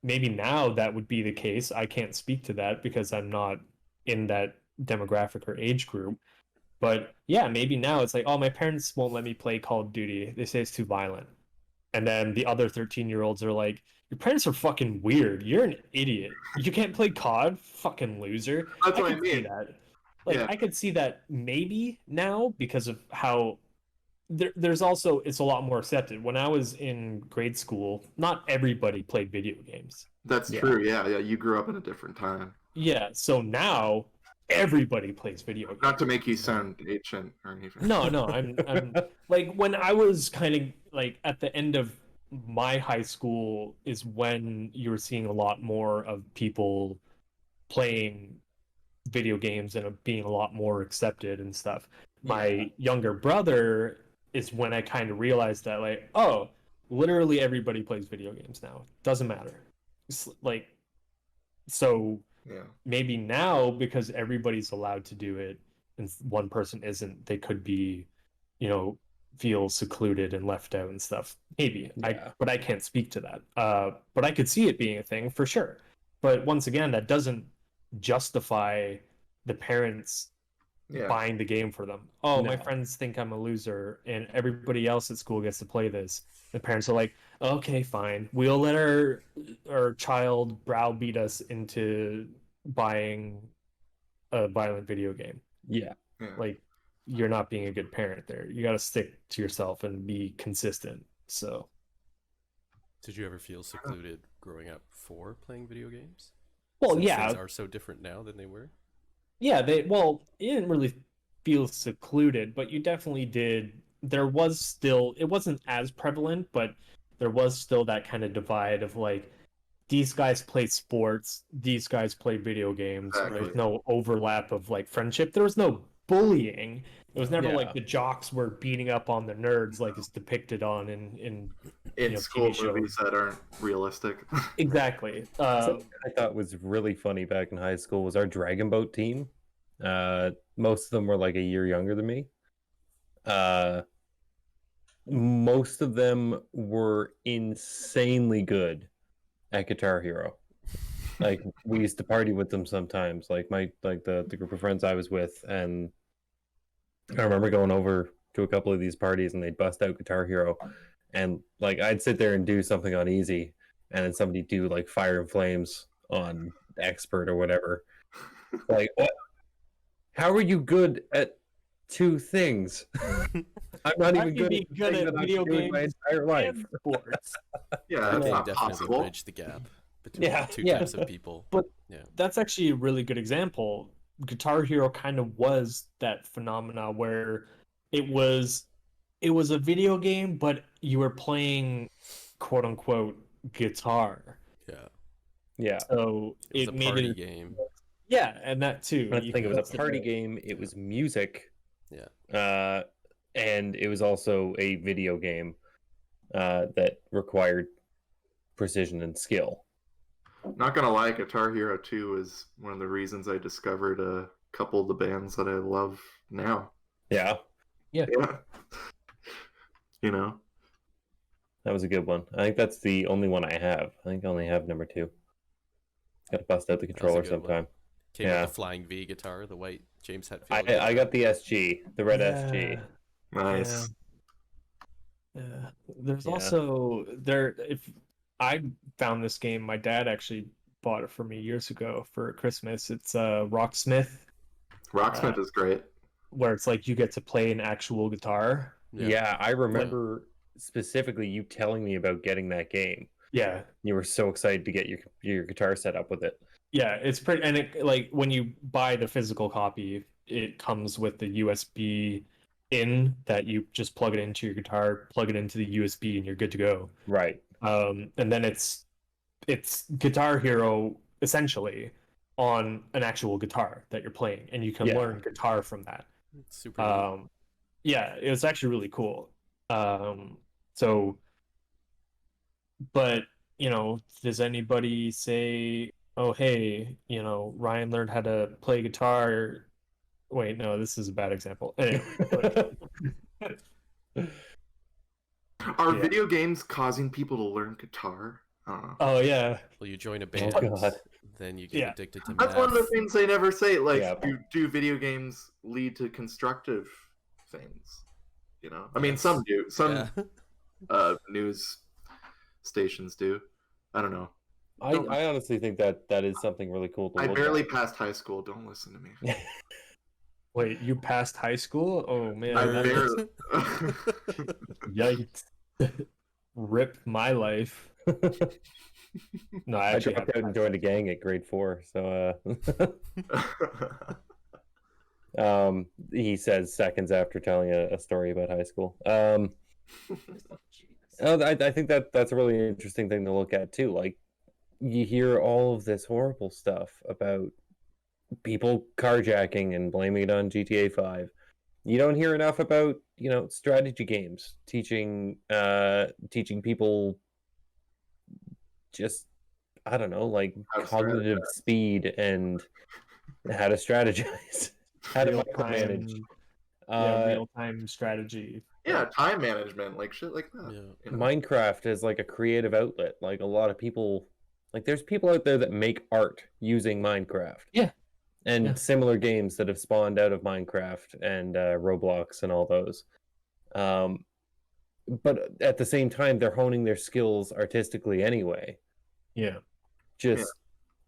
Maybe now that would be the case. I can't speak to that because I'm not in that demographic or age group. But yeah, maybe now it's like, oh, my parents won't let me play Call of Duty. They say it's too violent. And then the other 13-year-olds are like, your parents are fucking weird. You're an idiot. You can't play COD? Fucking loser. That's what I could mean. see that. I could see that maybe now because of how there's also, it's a lot more accepted. When I was in grade school, not everybody played video games. That's true. Yeah. You grew up in a different time. Yeah. So now everybody plays video games. Not to make you sound ancient or anything. No, I'm like when I was kind of like at the end of my high school is when you were seeing a lot more of people playing video games and being a lot more accepted and stuff. My younger brother is when I kind of realized that like, oh, literally everybody plays video games now. Doesn't matter. It's like, so maybe now because everybody's allowed to do it and one person isn't, they could be, feel secluded and left out and stuff. Maybe. Yeah. But I can't speak to that. But I could see it being a thing for sure. But once again, that doesn't justify the parents buying the game for them. Oh, my friends think I'm a loser and everybody else at school gets to play this. The parents are like, okay, fine. We'll let our child browbeat us into buying a violent video game. Yeah. Like, you're not being a good parent there. You got to stick to yourself and be consistent. So, did you ever feel secluded growing up for playing video games? Well, Since yeah, things are so different now than they were. Yeah, you didn't really feel secluded, but you definitely did. There was still, it wasn't as prevalent, but there was still that kind of divide of like, these guys play sports, these guys play video games. Exactly. There's no overlap of like friendship. There was no bullying. It was never like the jocks were beating up on the nerds like it's depicted on in school movies that aren't realistic. Exactly. Something I thought was really funny back in high school was our Dragon Boat team. Most of them were like a year younger than me. Most of them were insanely good at Guitar Hero. Like, we used to party with them sometimes, like the group of friends I was with, and I remember going over to a couple of these parties and they'd bust out Guitar Hero, and like I'd sit there and do something on easy, and then somebody do like Fire and Flames on expert or whatever. Like, what? How are you good at two things? I'm not even good at video games my entire life. Sports. Yeah, that's not definitely possible. bridge the gap between two types of people. But that's actually a really good example. Guitar Hero kind of was that phenomena where it was a video game, but you were playing quote unquote guitar. Yeah. So it was a party made game. Yeah, and that too. I think it was a party game. It was music. Yeah. And it was also a video game that required precision and skill. Not gonna lie, Guitar Hero 2 is one of the reasons I discovered a couple of the bands that I love now. Yeah. Yeah. You know? That was a good one. I think that's the only one I have. I think I only have number 2. Gotta bust out the controller sometime. Came with the Flying V guitar, the white James Hetfield. I got the SG, the red SG. Nice. Yeah. There's also if I found this game, my dad actually bought it for me years ago for Christmas. It's Rocksmith. Rocksmith is great. Where it's like you get to play an actual guitar. Yeah, I remember specifically you telling me about getting that game. Yeah. You were so excited to get your guitar set up with it. Yeah, it's pretty, and it, like when you buy the physical copy, it comes with the USB in that you just plug it into your guitar, plug it into the USB, and you're good to go. Right. And then it's Guitar Hero essentially on an actual guitar that you're playing, and you can learn guitar from that. It's super neat. Yeah, it was actually really cool. So, but does anybody say, oh, hey, Ryan learned how to play guitar? Wait, no, this is a bad example. Anyway, Are video games causing people to learn guitar? Oh, yeah. Well, you join a band, then you get addicted to math. That's one of the things they never say. Like, do video games lead to constructive things? I mean, some do. Some news stations do. I don't know. I honestly think that is something really cool to I look barely at. passed high school. Don't listen to me. Wait, you passed high school? Oh, man. I barely... Yikes. Rip my life. No, I dropped out and joined a gang at grade 4. So, he says seconds after telling a story about high school. I think that's a really interesting thing to look at too. Like, you hear all of this horrible stuff about people carjacking and blaming it on GTA 5. You don't hear enough about strategy games teaching people just, I don't know, like cognitive speed and how to strategize, how to micromanage. Real-time strategy. Yeah, time management, like shit like that. Yeah. You know? Minecraft is like a creative outlet. Like a lot of people, like there's people out there that make art using Minecraft. Yeah. And Yeah. similar games that have spawned out of Minecraft and Roblox and all those. But at the same time, they're honing their skills artistically anyway. Yeah. Just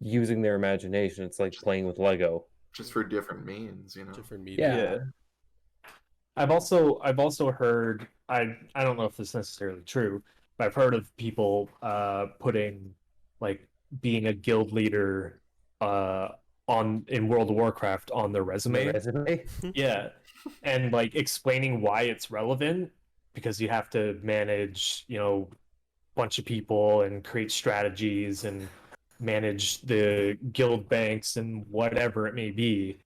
using their imagination. It's like playing with Lego. Just for different means, you know. Different media. Yeah. I've also heard, I don't know if this is necessarily true, but I've heard of people putting like being a guild leader on in World of Warcraft on their resume. The resume? Yeah. And like explaining why it's relevant, because you have to manage, a bunch of people and create strategies and manage the guild banks and whatever it may be.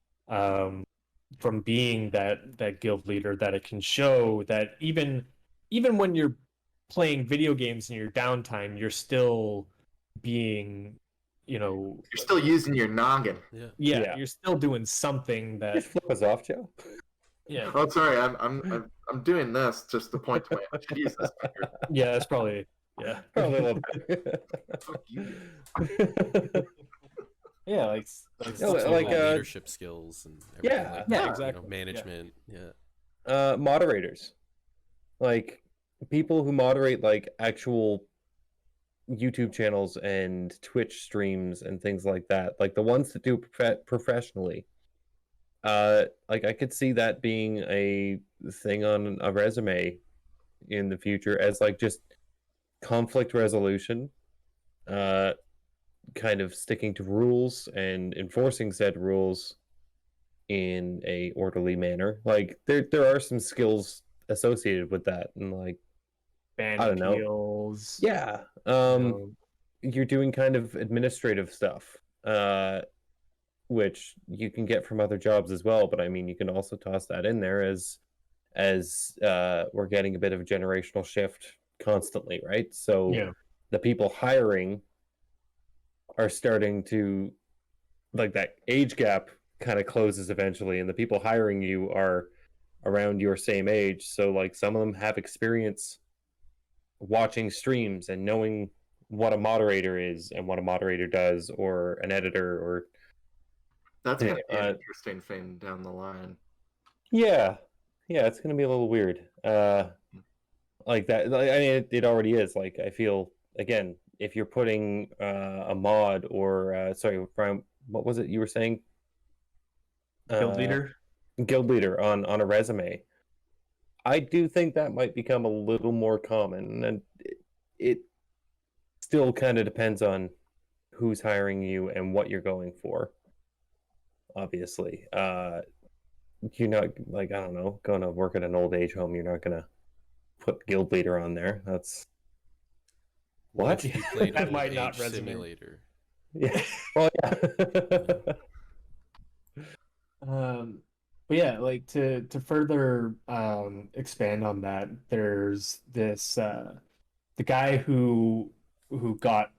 From being that guild leader, that it can show that even when you're playing video games in your downtime, you're still being, You're still using your noggin. Yeah. you're still doing something that Just flip us off, Joe. yeah Oh, sorry, I'm doing this just to point to my Jesus. yeah that's probably Probably a little bit. Fuck you. yeah like No, It's all like, about leadership skills and everything yeah. like Yeah, that, exactly. management. Yeah. Moderators. Like people who moderate like actual YouTube channels and Twitch streams and things like that. Like the ones that do professionally. Like I could see that being a thing on a resume in the future as like just conflict resolution, kind of sticking to rules and enforcing said rules in a orderly manner. Like there are some skills associated with that, and like ban I don't know. appeals. Yeah, you're doing kind of administrative stuff, which you can get from other jobs as well. But I mean, you can also toss that in there as we're getting a bit of a generational shift constantly, right? So Yeah. the people hiring are starting to, like, that age gap kind of closes eventually, and the people hiring you are around your same age. So like some of them have experience watching streams and knowing what a moderator is and what a moderator does, or an editor, or That's gonna be an interesting thing down the line. yeah, it's gonna be a little weird. Like that. Like, I mean, it already is. Like I feel, again, if you're putting a mod or sorry, Brian, what was it you were saying? Guild leader. Guild leader on a resume. I do think that might become a little more common, and it still kind of depends on who's hiring you and what you're going for. Obviously, you're not, like, I don't know, going to work at an old age home. You're not gonna put guild leader on there. That's what? If you played That Old might not Age resonate. Simulator. Yeah. Well, yeah. But yeah, like to further expand on that, there's this the guy who got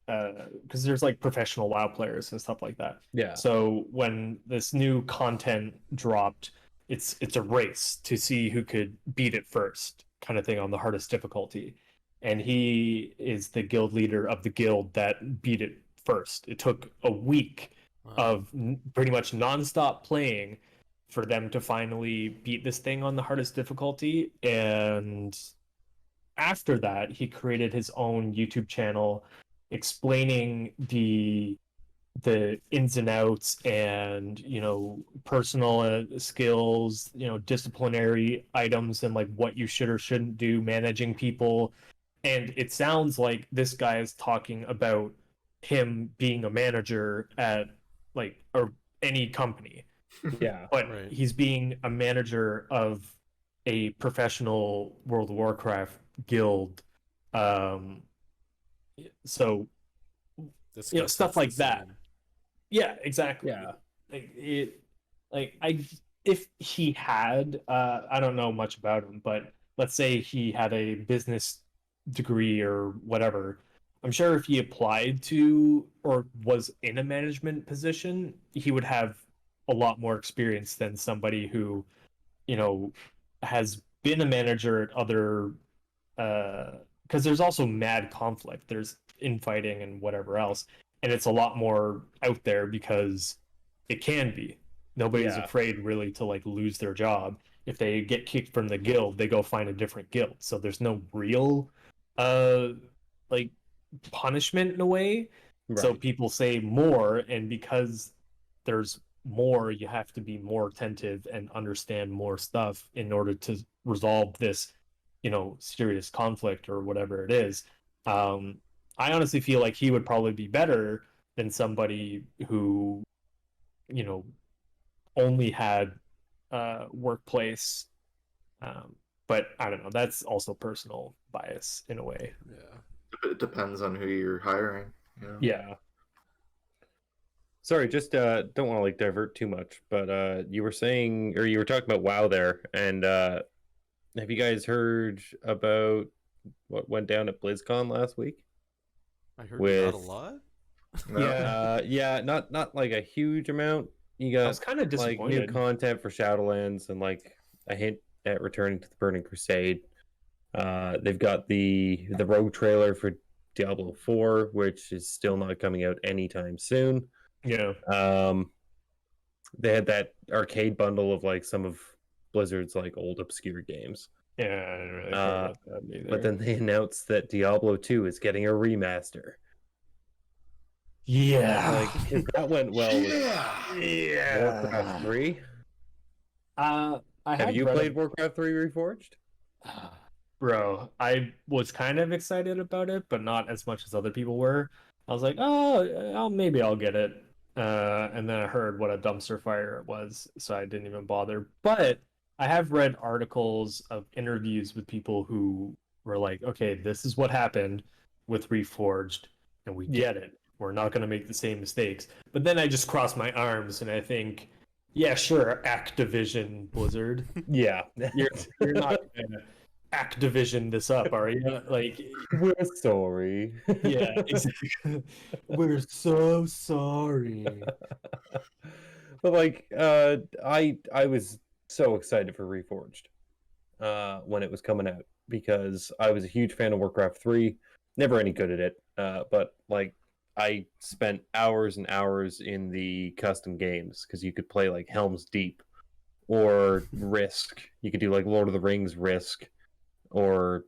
because there's like professional WoW players and stuff like that. Yeah. So when this new content dropped, it's a race to see who could beat it first, kind of thing, on the hardest difficulty. And he is the guild leader of the guild that beat it first. It took a week of pretty much nonstop playing for them to finally beat this thing on the hardest difficulty. And after that, he created his own YouTube channel explaining the ins and outs and personal skills, disciplinary items, and like what you should or shouldn't do managing people. And it sounds like this guy is talking about him being a manager at like any company. Yeah. But Right. he's being a manager of a professional World of Warcraft guild. So The stuff skill like set's the that. same. Yeah, exactly. Yeah. If he had, I don't know much about him, but let's say he had a business degree or whatever. I'm sure if he applied to or was in a management position, he would have a lot more experience than somebody who, has been a manager at other, because there's also mad conflict. There's infighting and whatever else, and it's a lot more out there because it can be. Nobody's afraid really to like lose their job. If they get kicked from the guild, they go find a different guild. So there's no real, like punishment in a way. Right. So people say more, and because there's more, you have to be more attentive and understand more stuff in order to resolve this, serious conflict or whatever it is. I honestly feel like he would probably be better than somebody who, only had workplace. But I don't know. That's also personal bias in a way. Yeah. It depends on who you're hiring. Yeah. Sorry, just don't want to like divert too much, but you were saying, or you were talking about WoW there, and have you guys heard about what went down at BlizzCon last week? I heard not a lot. Yeah, not like a huge amount. You got I was kind of like disappointed. new content for Shadowlands and like a hint at returning to the Burning Crusade. They've got the rogue trailer for Diablo 4, which is still not coming out anytime soon. Yeah. They had that arcade bundle of like some of Blizzard's like old obscure games. Yeah, I didn't really care about that either. But then they announced that Diablo 2 is getting a remaster. Yeah. Like that went well with Yeah. Warcraft 3. Have you played Warcraft 3 Reforged? Bro, I was kind of excited about it, but not as much as other people were. I was like, oh, maybe I'll get it. And then I heard what a dumpster fire it was, so I didn't even bother. But I have read articles of interviews with people who were like, okay, this is what happened with Reforged, and we get it. We're not going to make the same mistakes. But then I just cross my arms and I think, yeah, sure, Activision Blizzard. Yeah. You're not going to Activision this up, are you? Like, we're sorry. Yeah, exactly. We're so sorry. But like, I was so excited for Reforged when it was coming out because I was a huge fan of Warcraft 3. Never any good at it, but like I spent hours and hours in the custom games because you could play like Helm's Deep or Risk. You could do like Lord of the Rings Risk or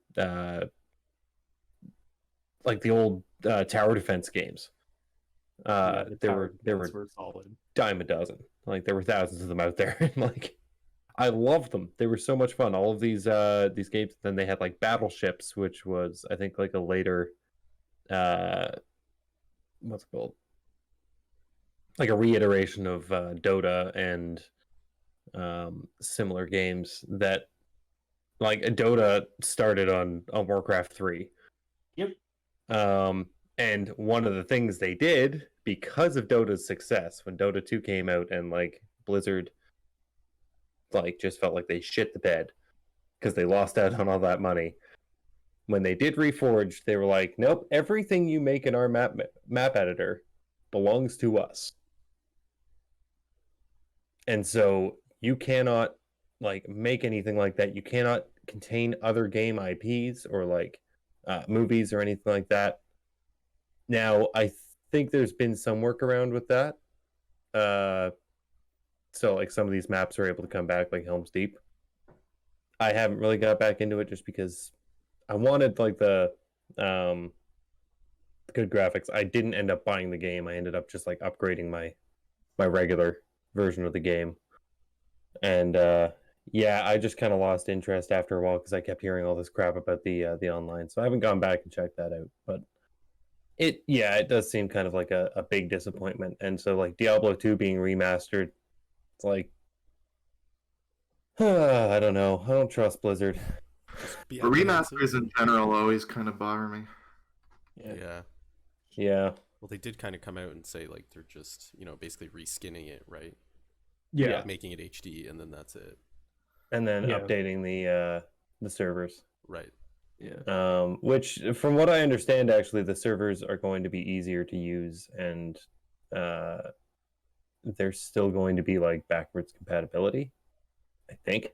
like the old tower defense games. There were solid. Dime a dozen. Like there were thousands of them out there. And like I loved them. They were so much fun. All of these games. Then they had like Battleships, which was I think like a later what's it called? Like a reiteration of Dota and similar games that like Dota started on Warcraft 3. Yep. And one of the things they did because of Dota's success when Dota 2 came out and like Blizzard like just felt like they shit the bed because they lost out on all that money. When they did Reforged, they were like, nope, everything you make in our map editor belongs to us. And so you cannot like make anything like that. You cannot contain other game IPs or like movies or anything like that. Now, I think there's been some workaround with that. So like some of these maps are able to come back, like Helm's Deep. I haven't really got back into it just because I wanted like the good graphics. I didn't end up buying the game. I ended up just like upgrading my regular version of the game. And yeah, I just kind of lost interest after a while because I kept hearing all this crap about the online. So I haven't gone back and checked that out. But it does seem kind of like a big disappointment. And so like Diablo 2 being remastered, it's like I don't know. I don't trust Blizzard. The remasters in general always kind of bother me. Yeah. Well, they did kind of come out and say like they're just basically reskinning it, right? Yeah. Making it HD, and then that's it. And then updating the servers. Right. Yeah. Which, from what I understand, actually, the servers are going to be easier to use, and there's still going to be like backwards compatibility, I think.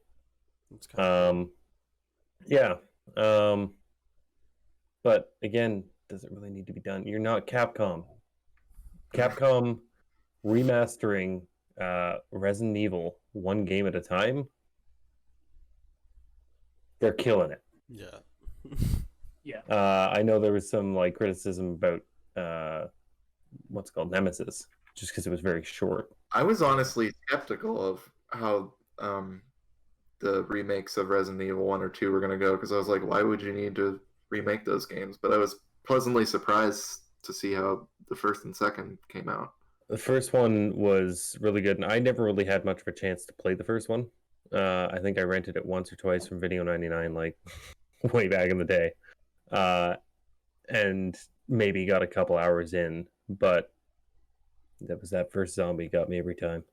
Yeah. But again, does it really need to be done? You're not Capcom. Capcom remastering Resident Evil one game at a time, they're killing it. Yeah. Yeah. I know there was some like criticism about what's it called Nemesis, just because it was very short. I was honestly skeptical of how the remakes of Resident Evil 1 or 2 were going to go, because I was like, why would you need to remake those games? But I was pleasantly surprised to see how the first and second came out. The first one was really good, and I never really had much of a chance to play the first one. I think I rented it once or twice from Video 99, like way back in the day, and maybe got a couple hours in, but that first zombie got me every time.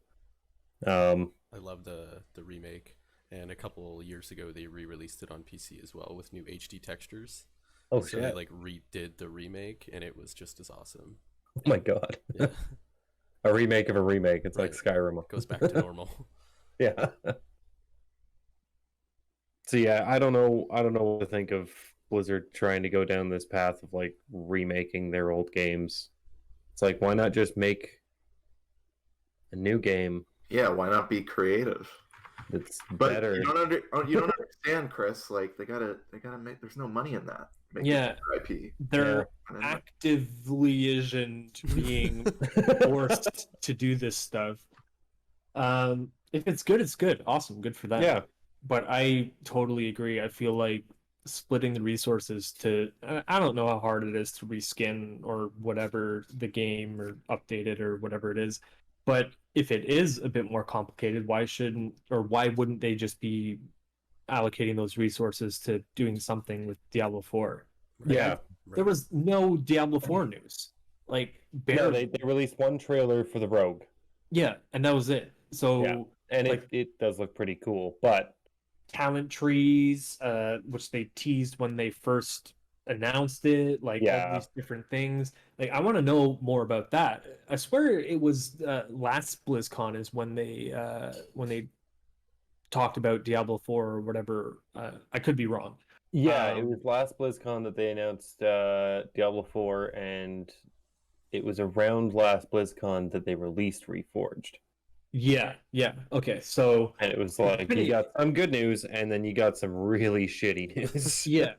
I love the remake, and a couple years ago they re-released it on PC as well with new HD textures. Oh so shit! they like redid the remake, and it was just as awesome. Oh my god! Yeah. A remake of a remake. It's Right. like Skyrim. It goes back to normal. Yeah. So yeah, I don't know what to think of Blizzard trying to go down this path of like remaking their old games. It's like, why not just make a new game Yeah, why not be creative? that's But better? you don't understand, Chris. Like they gotta make. There's no money in that. Yeah. IP. They're actively isn't being forced to do this stuff. If it's good, it's good. Awesome, good for them. Yeah. But I totally agree. I feel like splitting the resources to I don't know how hard it is to reskin or whatever the game or update it or whatever it is. But if it is a bit more complicated, why wouldn't they just be allocating those resources to doing something with Diablo 4? Right? Yeah. Right. There was no Diablo 4 news. Like No, barely. they released one trailer for the Rogue. Yeah, and that was it. So Yeah. And like, it does look pretty cool, but talent trees, which they teased when they first announced it, like all these different things. Like I want to know more about that. I swear it was last BlizzCon is when they talked about Diablo 4 or whatever. I could be wrong. yeah, it was last BlizzCon that they announced Diablo 4, and it was around last BlizzCon that they released Reforged. Yeah. Okay, so And it was like you got some good news, and then you got some really shitty news. yeah,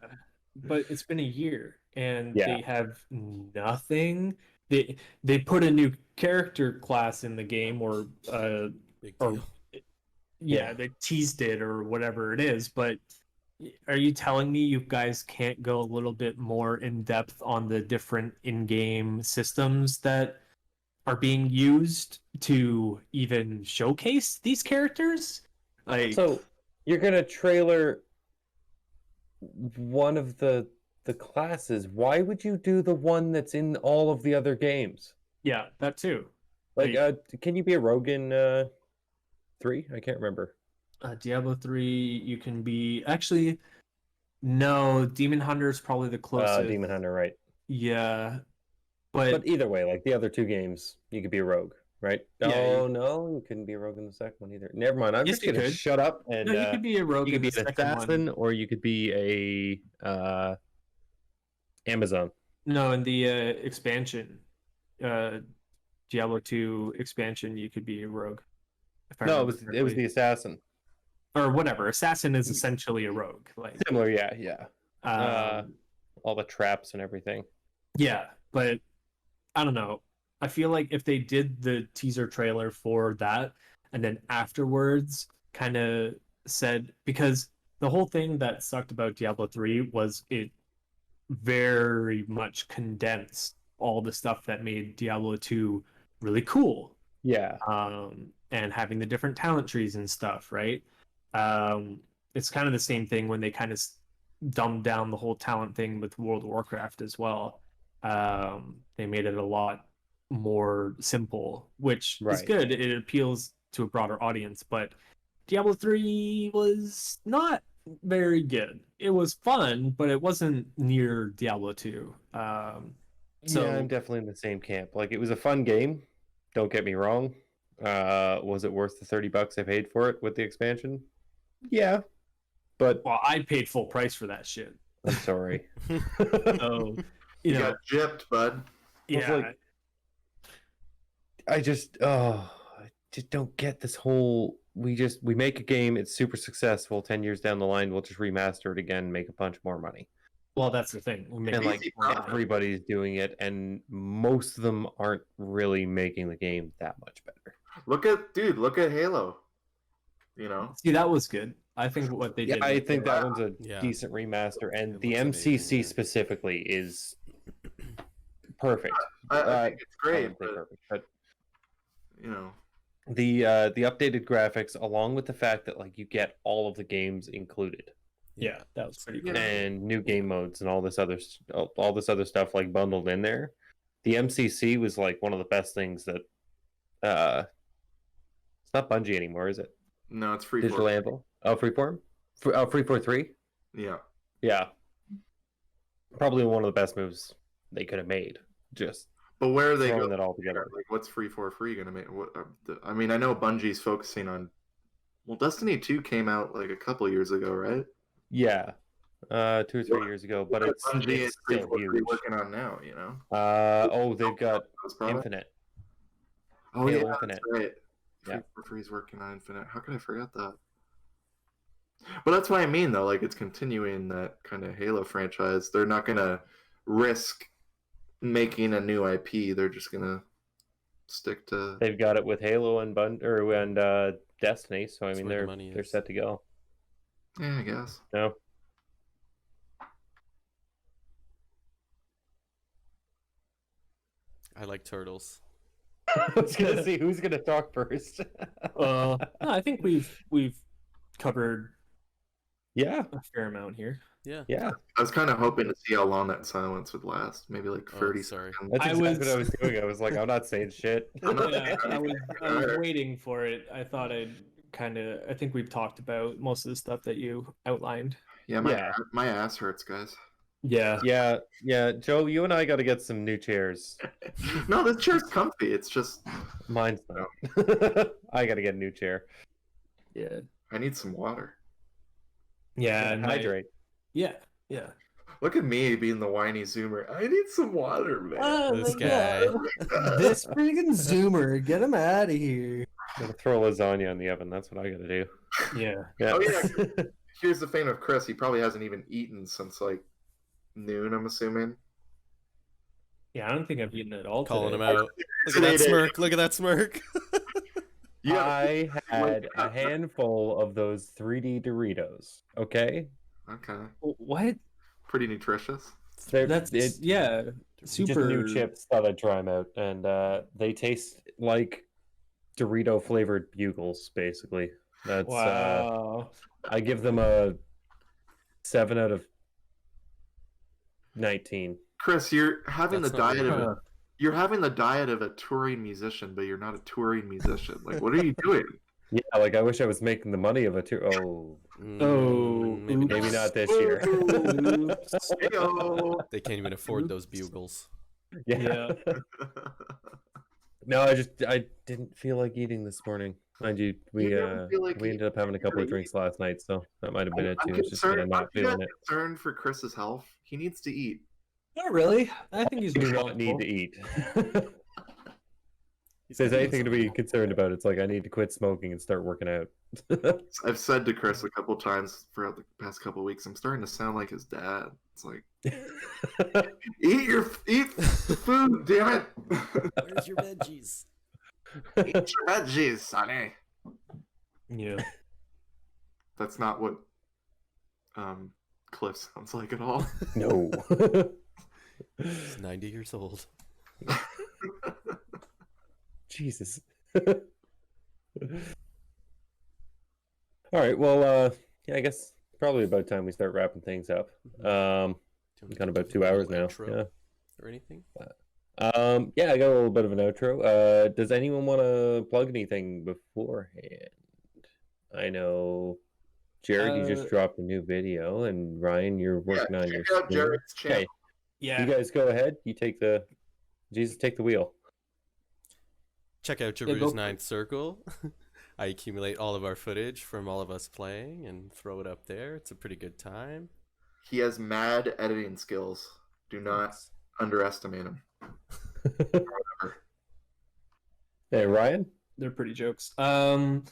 but it's been a year, and they have nothing. They put a new character class in the game, or Big deal. they teased it or whatever it is. But are you telling me you guys can't go a little bit more in depth on the different in-game systems that are being used to even showcase these characters? Like, so you're gonna trailer one of the classes. Why would you do the one that's in all of the other games? yeah, that too. Like, can you be a rogue in 3? I can't remember. Diablo 3, you can be actually no, Demon Hunter is probably the closest. Demon Hunter, right? Yeah, but either way, like the other two games, you could be a rogue, right? Yeah, No, you couldn't be a rogue in the second one either. Never mind. I'm Yes, just you gonna could. shut up and no, you could be a rogue. you could in be the an second assassin, one. or you could be a Amazon. No, in the expansion, Diablo 2 expansion, you could be a rogue. No, it was the assassin. Or whatever. Assassin is essentially a rogue. Like Similar, yeah. All the traps and everything. Yeah, but I don't know. I feel like if they did the teaser trailer for that and then afterwards kind of said, because the whole thing that sucked about Diablo 3 was it very much condensed all the stuff that made Diablo 2 really cool. Yeah. And having the different talent trees and stuff, right? It's kind of the same thing when they kind of dumbed down the whole talent thing with World of Warcraft as well. They made it a lot more simple, which is good. It appeals to a broader audience, but Diablo 3 was not very good. It was fun, but it wasn't near Diablo 2. Yeah, I'm definitely in the same camp. Like, it was a fun game. Don't get me wrong. Was it worth the $30 I paid for it with the expansion? Yeah. but Well, I paid full price for that shit. I'm sorry. So, You know, got gypped, bud. yeah. like- I just don't get this whole. We make a game, it's super successful. 10 years down the line, we'll just remaster it again, make a bunch more money. Well, that's the thing. We make And like easy profit. everybody's doing it, and most of them aren't really making the game that much better. Look at Halo. You know, See, that was good. I think what they Yeah, did. I with think the- that one's a Yeah. decent remaster, and It the looks MCC amazing, yeah. specifically is perfect. I think it's I great, wouldn't say but perfect, but you know, the updated graphics, along with the fact that like you get all of the games included, Yeah, that was pretty Yeah. good. and new game modes and all this other stuff like bundled in there. The MCC was like one of the best things that it's not Bungie anymore, is it? no, it's free. Digital Anvil. Oh, Freeform. Freeform 3. Yeah, Yeah, probably one of the best moves they could have made. Just but where are they throwing going? that all together. Like, what's free for free gonna make? What? I mean, I know Bungie's focusing on. Well, Destiny 2 came out like a couple years ago, right? Yeah, 2 or 3 years ago, but What are it's Bungie and still 343 huge. working on now, you know. They've got Those products? Infinite. Oh Halo yeah, Infinite. that's right. Yeah. 343's working on Infinite. How could I forget that? But that's what I mean, though. Like, it's continuing that kind of Halo franchise. They're not gonna risk making a new IP. They're just gonna stick to. They've got it with Halo and Destiny, so I That's mean where the money they're is. set to go. Yeah, I guess. No. I like turtles. I was gonna see who's gonna talk first. No, I think we've covered Yeah, a fair amount here. Yeah. yeah. I was kind of hoping to see how long that silence would last. Maybe like Oh, 30 sorry. seconds. That's I exactly was- what I was doing. I was like, I'm not saying shit. Yeah, I was waiting for it. I thought I think we've talked about most of the stuff that you outlined. Yeah, Yeah. my ass hurts, guys. Yeah. Yeah. Joe, you and I got to get some new chairs. No, this chair's comfy. It's just Mine's not. I got to get a new chair. Yeah. I need some water. Yeah. And and I- hydrate. yeah. Yeah. Look at me being the whiny zoomer. I need some water, man. This guy. This freaking Zoomer, get him out of here. Gotta throw lasagna in the oven. That's what I got to do. Yeah. Yeah. Oh, yeah. Here's the thing of Chris. He probably hasn't even eaten since like noon, I'm assuming. Yeah, I don't think I've eaten it all. Calling today. him out. Look at that Today. smirk. Look at that smirk. Yeah. I had a handful of those 3D Doritos. Okay. Okay. What? Pretty nutritious. That's yeah. Just Super new chips. Thought I'd try them out, and they taste like Dorito flavored bugles. Basically, that's Wow. I give them a 7 out of 19. Chris, you're having That's the not diet very of you're having the diet of a touring musician, but you're not a touring musician. Like, what are you doing? Yeah, like I wish I was making the money of a tour. Oh, Oh, maybe not this year. Heyo. They can't even afford those bugles. Yeah. No, I didn't feel like eating this morning. Mind you, we never feel like we ended up having a couple of drinks last night, so that might have been it I'm too. It's just that I'm not aren't you feeling guys it. concerned for Chris's health. He needs to eat. Not really. I think he's Do doing not need to eat. He's If there's doing anything to be something. concerned about, it's like I need to quit smoking and start working out. I've said to Chris a couple times throughout the past couple weeks, I'm starting to sound like his dad. It's like, eat food, damn it. Where's your veggies? Eat your veggies, sonny. Yeah. That's not what Cliff sounds like at all. No. He's 90 years old. Jesus. All right. Well, yeah, I guess probably about time we start wrapping things up. We've got about 2 hours now. Intro Yeah. or anything? Yeah, I got a little bit of an outro. Does anyone want to plug anything beforehand? I know, Jared, you just dropped a new video, and Ryan, you're working on your. Check out stream. Jared's channel. Okay, Yeah. you guys go ahead. You take the wheel. Check out Yeah, Jaroo's go- Ninth Circle. I accumulate all of our footage from all of us playing and throw it up there. It's a pretty good time. He has mad editing skills. Do not underestimate him. Hey, Ryan? They're pretty jokes. I'm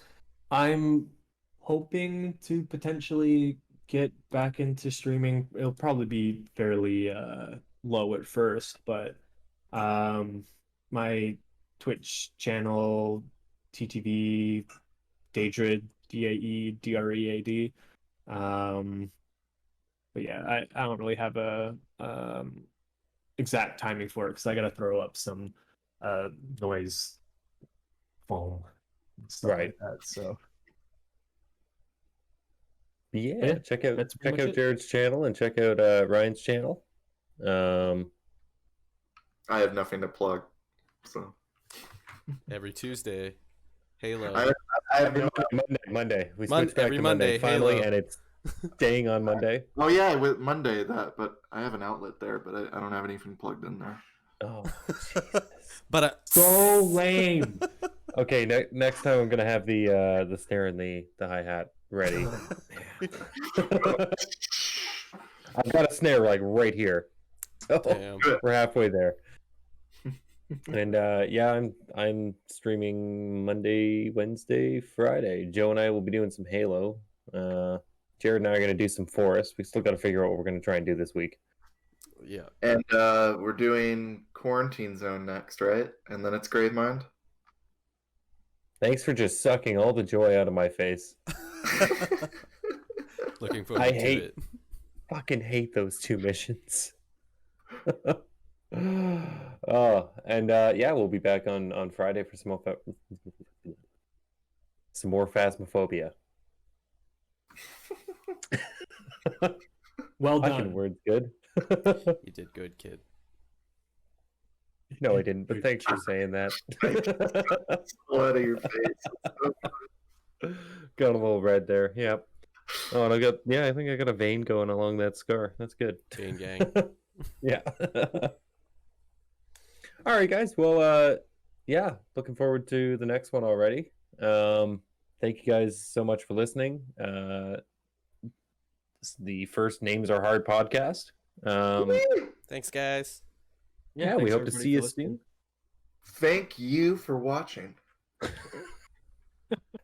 hoping to potentially get back into streaming. It'll probably be fairly low at first, but my Twitch channel, TTV Daedread, Daedread. But yeah, I don't really have a exact timing for it because I gotta throw up some noise foam and stuff Right. like that. So Yeah, check out that's pretty much it. Jared's channel and check out Ryan's channel. I have nothing to plug, so Every Tuesday, Halo. I have no. Monday. We switched back every to Monday Monday, finally, Halo. and it's staying on Monday. Oh yeah, with Monday that, but I have an outlet there, but I don't have anything plugged in there. Oh, But So lame. okay. Next time I'm gonna have the snare and the hi hat ready. I've got a snare like right here. Oh, Damn. we're halfway there. And yeah, I'm streaming Monday, Wednesday, Friday. Joe and I will be doing some Halo. Jared and I are gonna do some Forest. We still got to figure out what we're gonna try and do this week. Yeah. And we're doing Quarantine Zone next, right? And then it's Gravemind. Thanks for just sucking all the joy out of my face. Looking forward to it. Fucking hate those two missions. Oh, and yeah, we'll be back on Friday for some more Phasmophobia. Well Fucking done. word's good. You did good, kid. No, I didn't, but thanks for saying that. Blood of your face. Got a little red there. Yep. Oh, and I think I got a vein going along that scar. That's good. Vein gang. Yeah. All right, guys. Well, yeah, looking forward to the next one already. Thank you guys so much for listening. This is the first Names Are Hard podcast. Thanks, guys. Yeah, we hope to see you soon. Thank you for watching.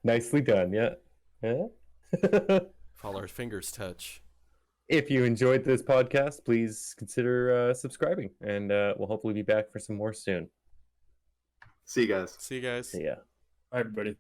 Nicely done. Yeah. Yeah. All our fingers touch. If you enjoyed this podcast, please consider subscribing, and we'll hopefully be back for some more soon. See you guys. See you guys. See ya. Bye, everybody.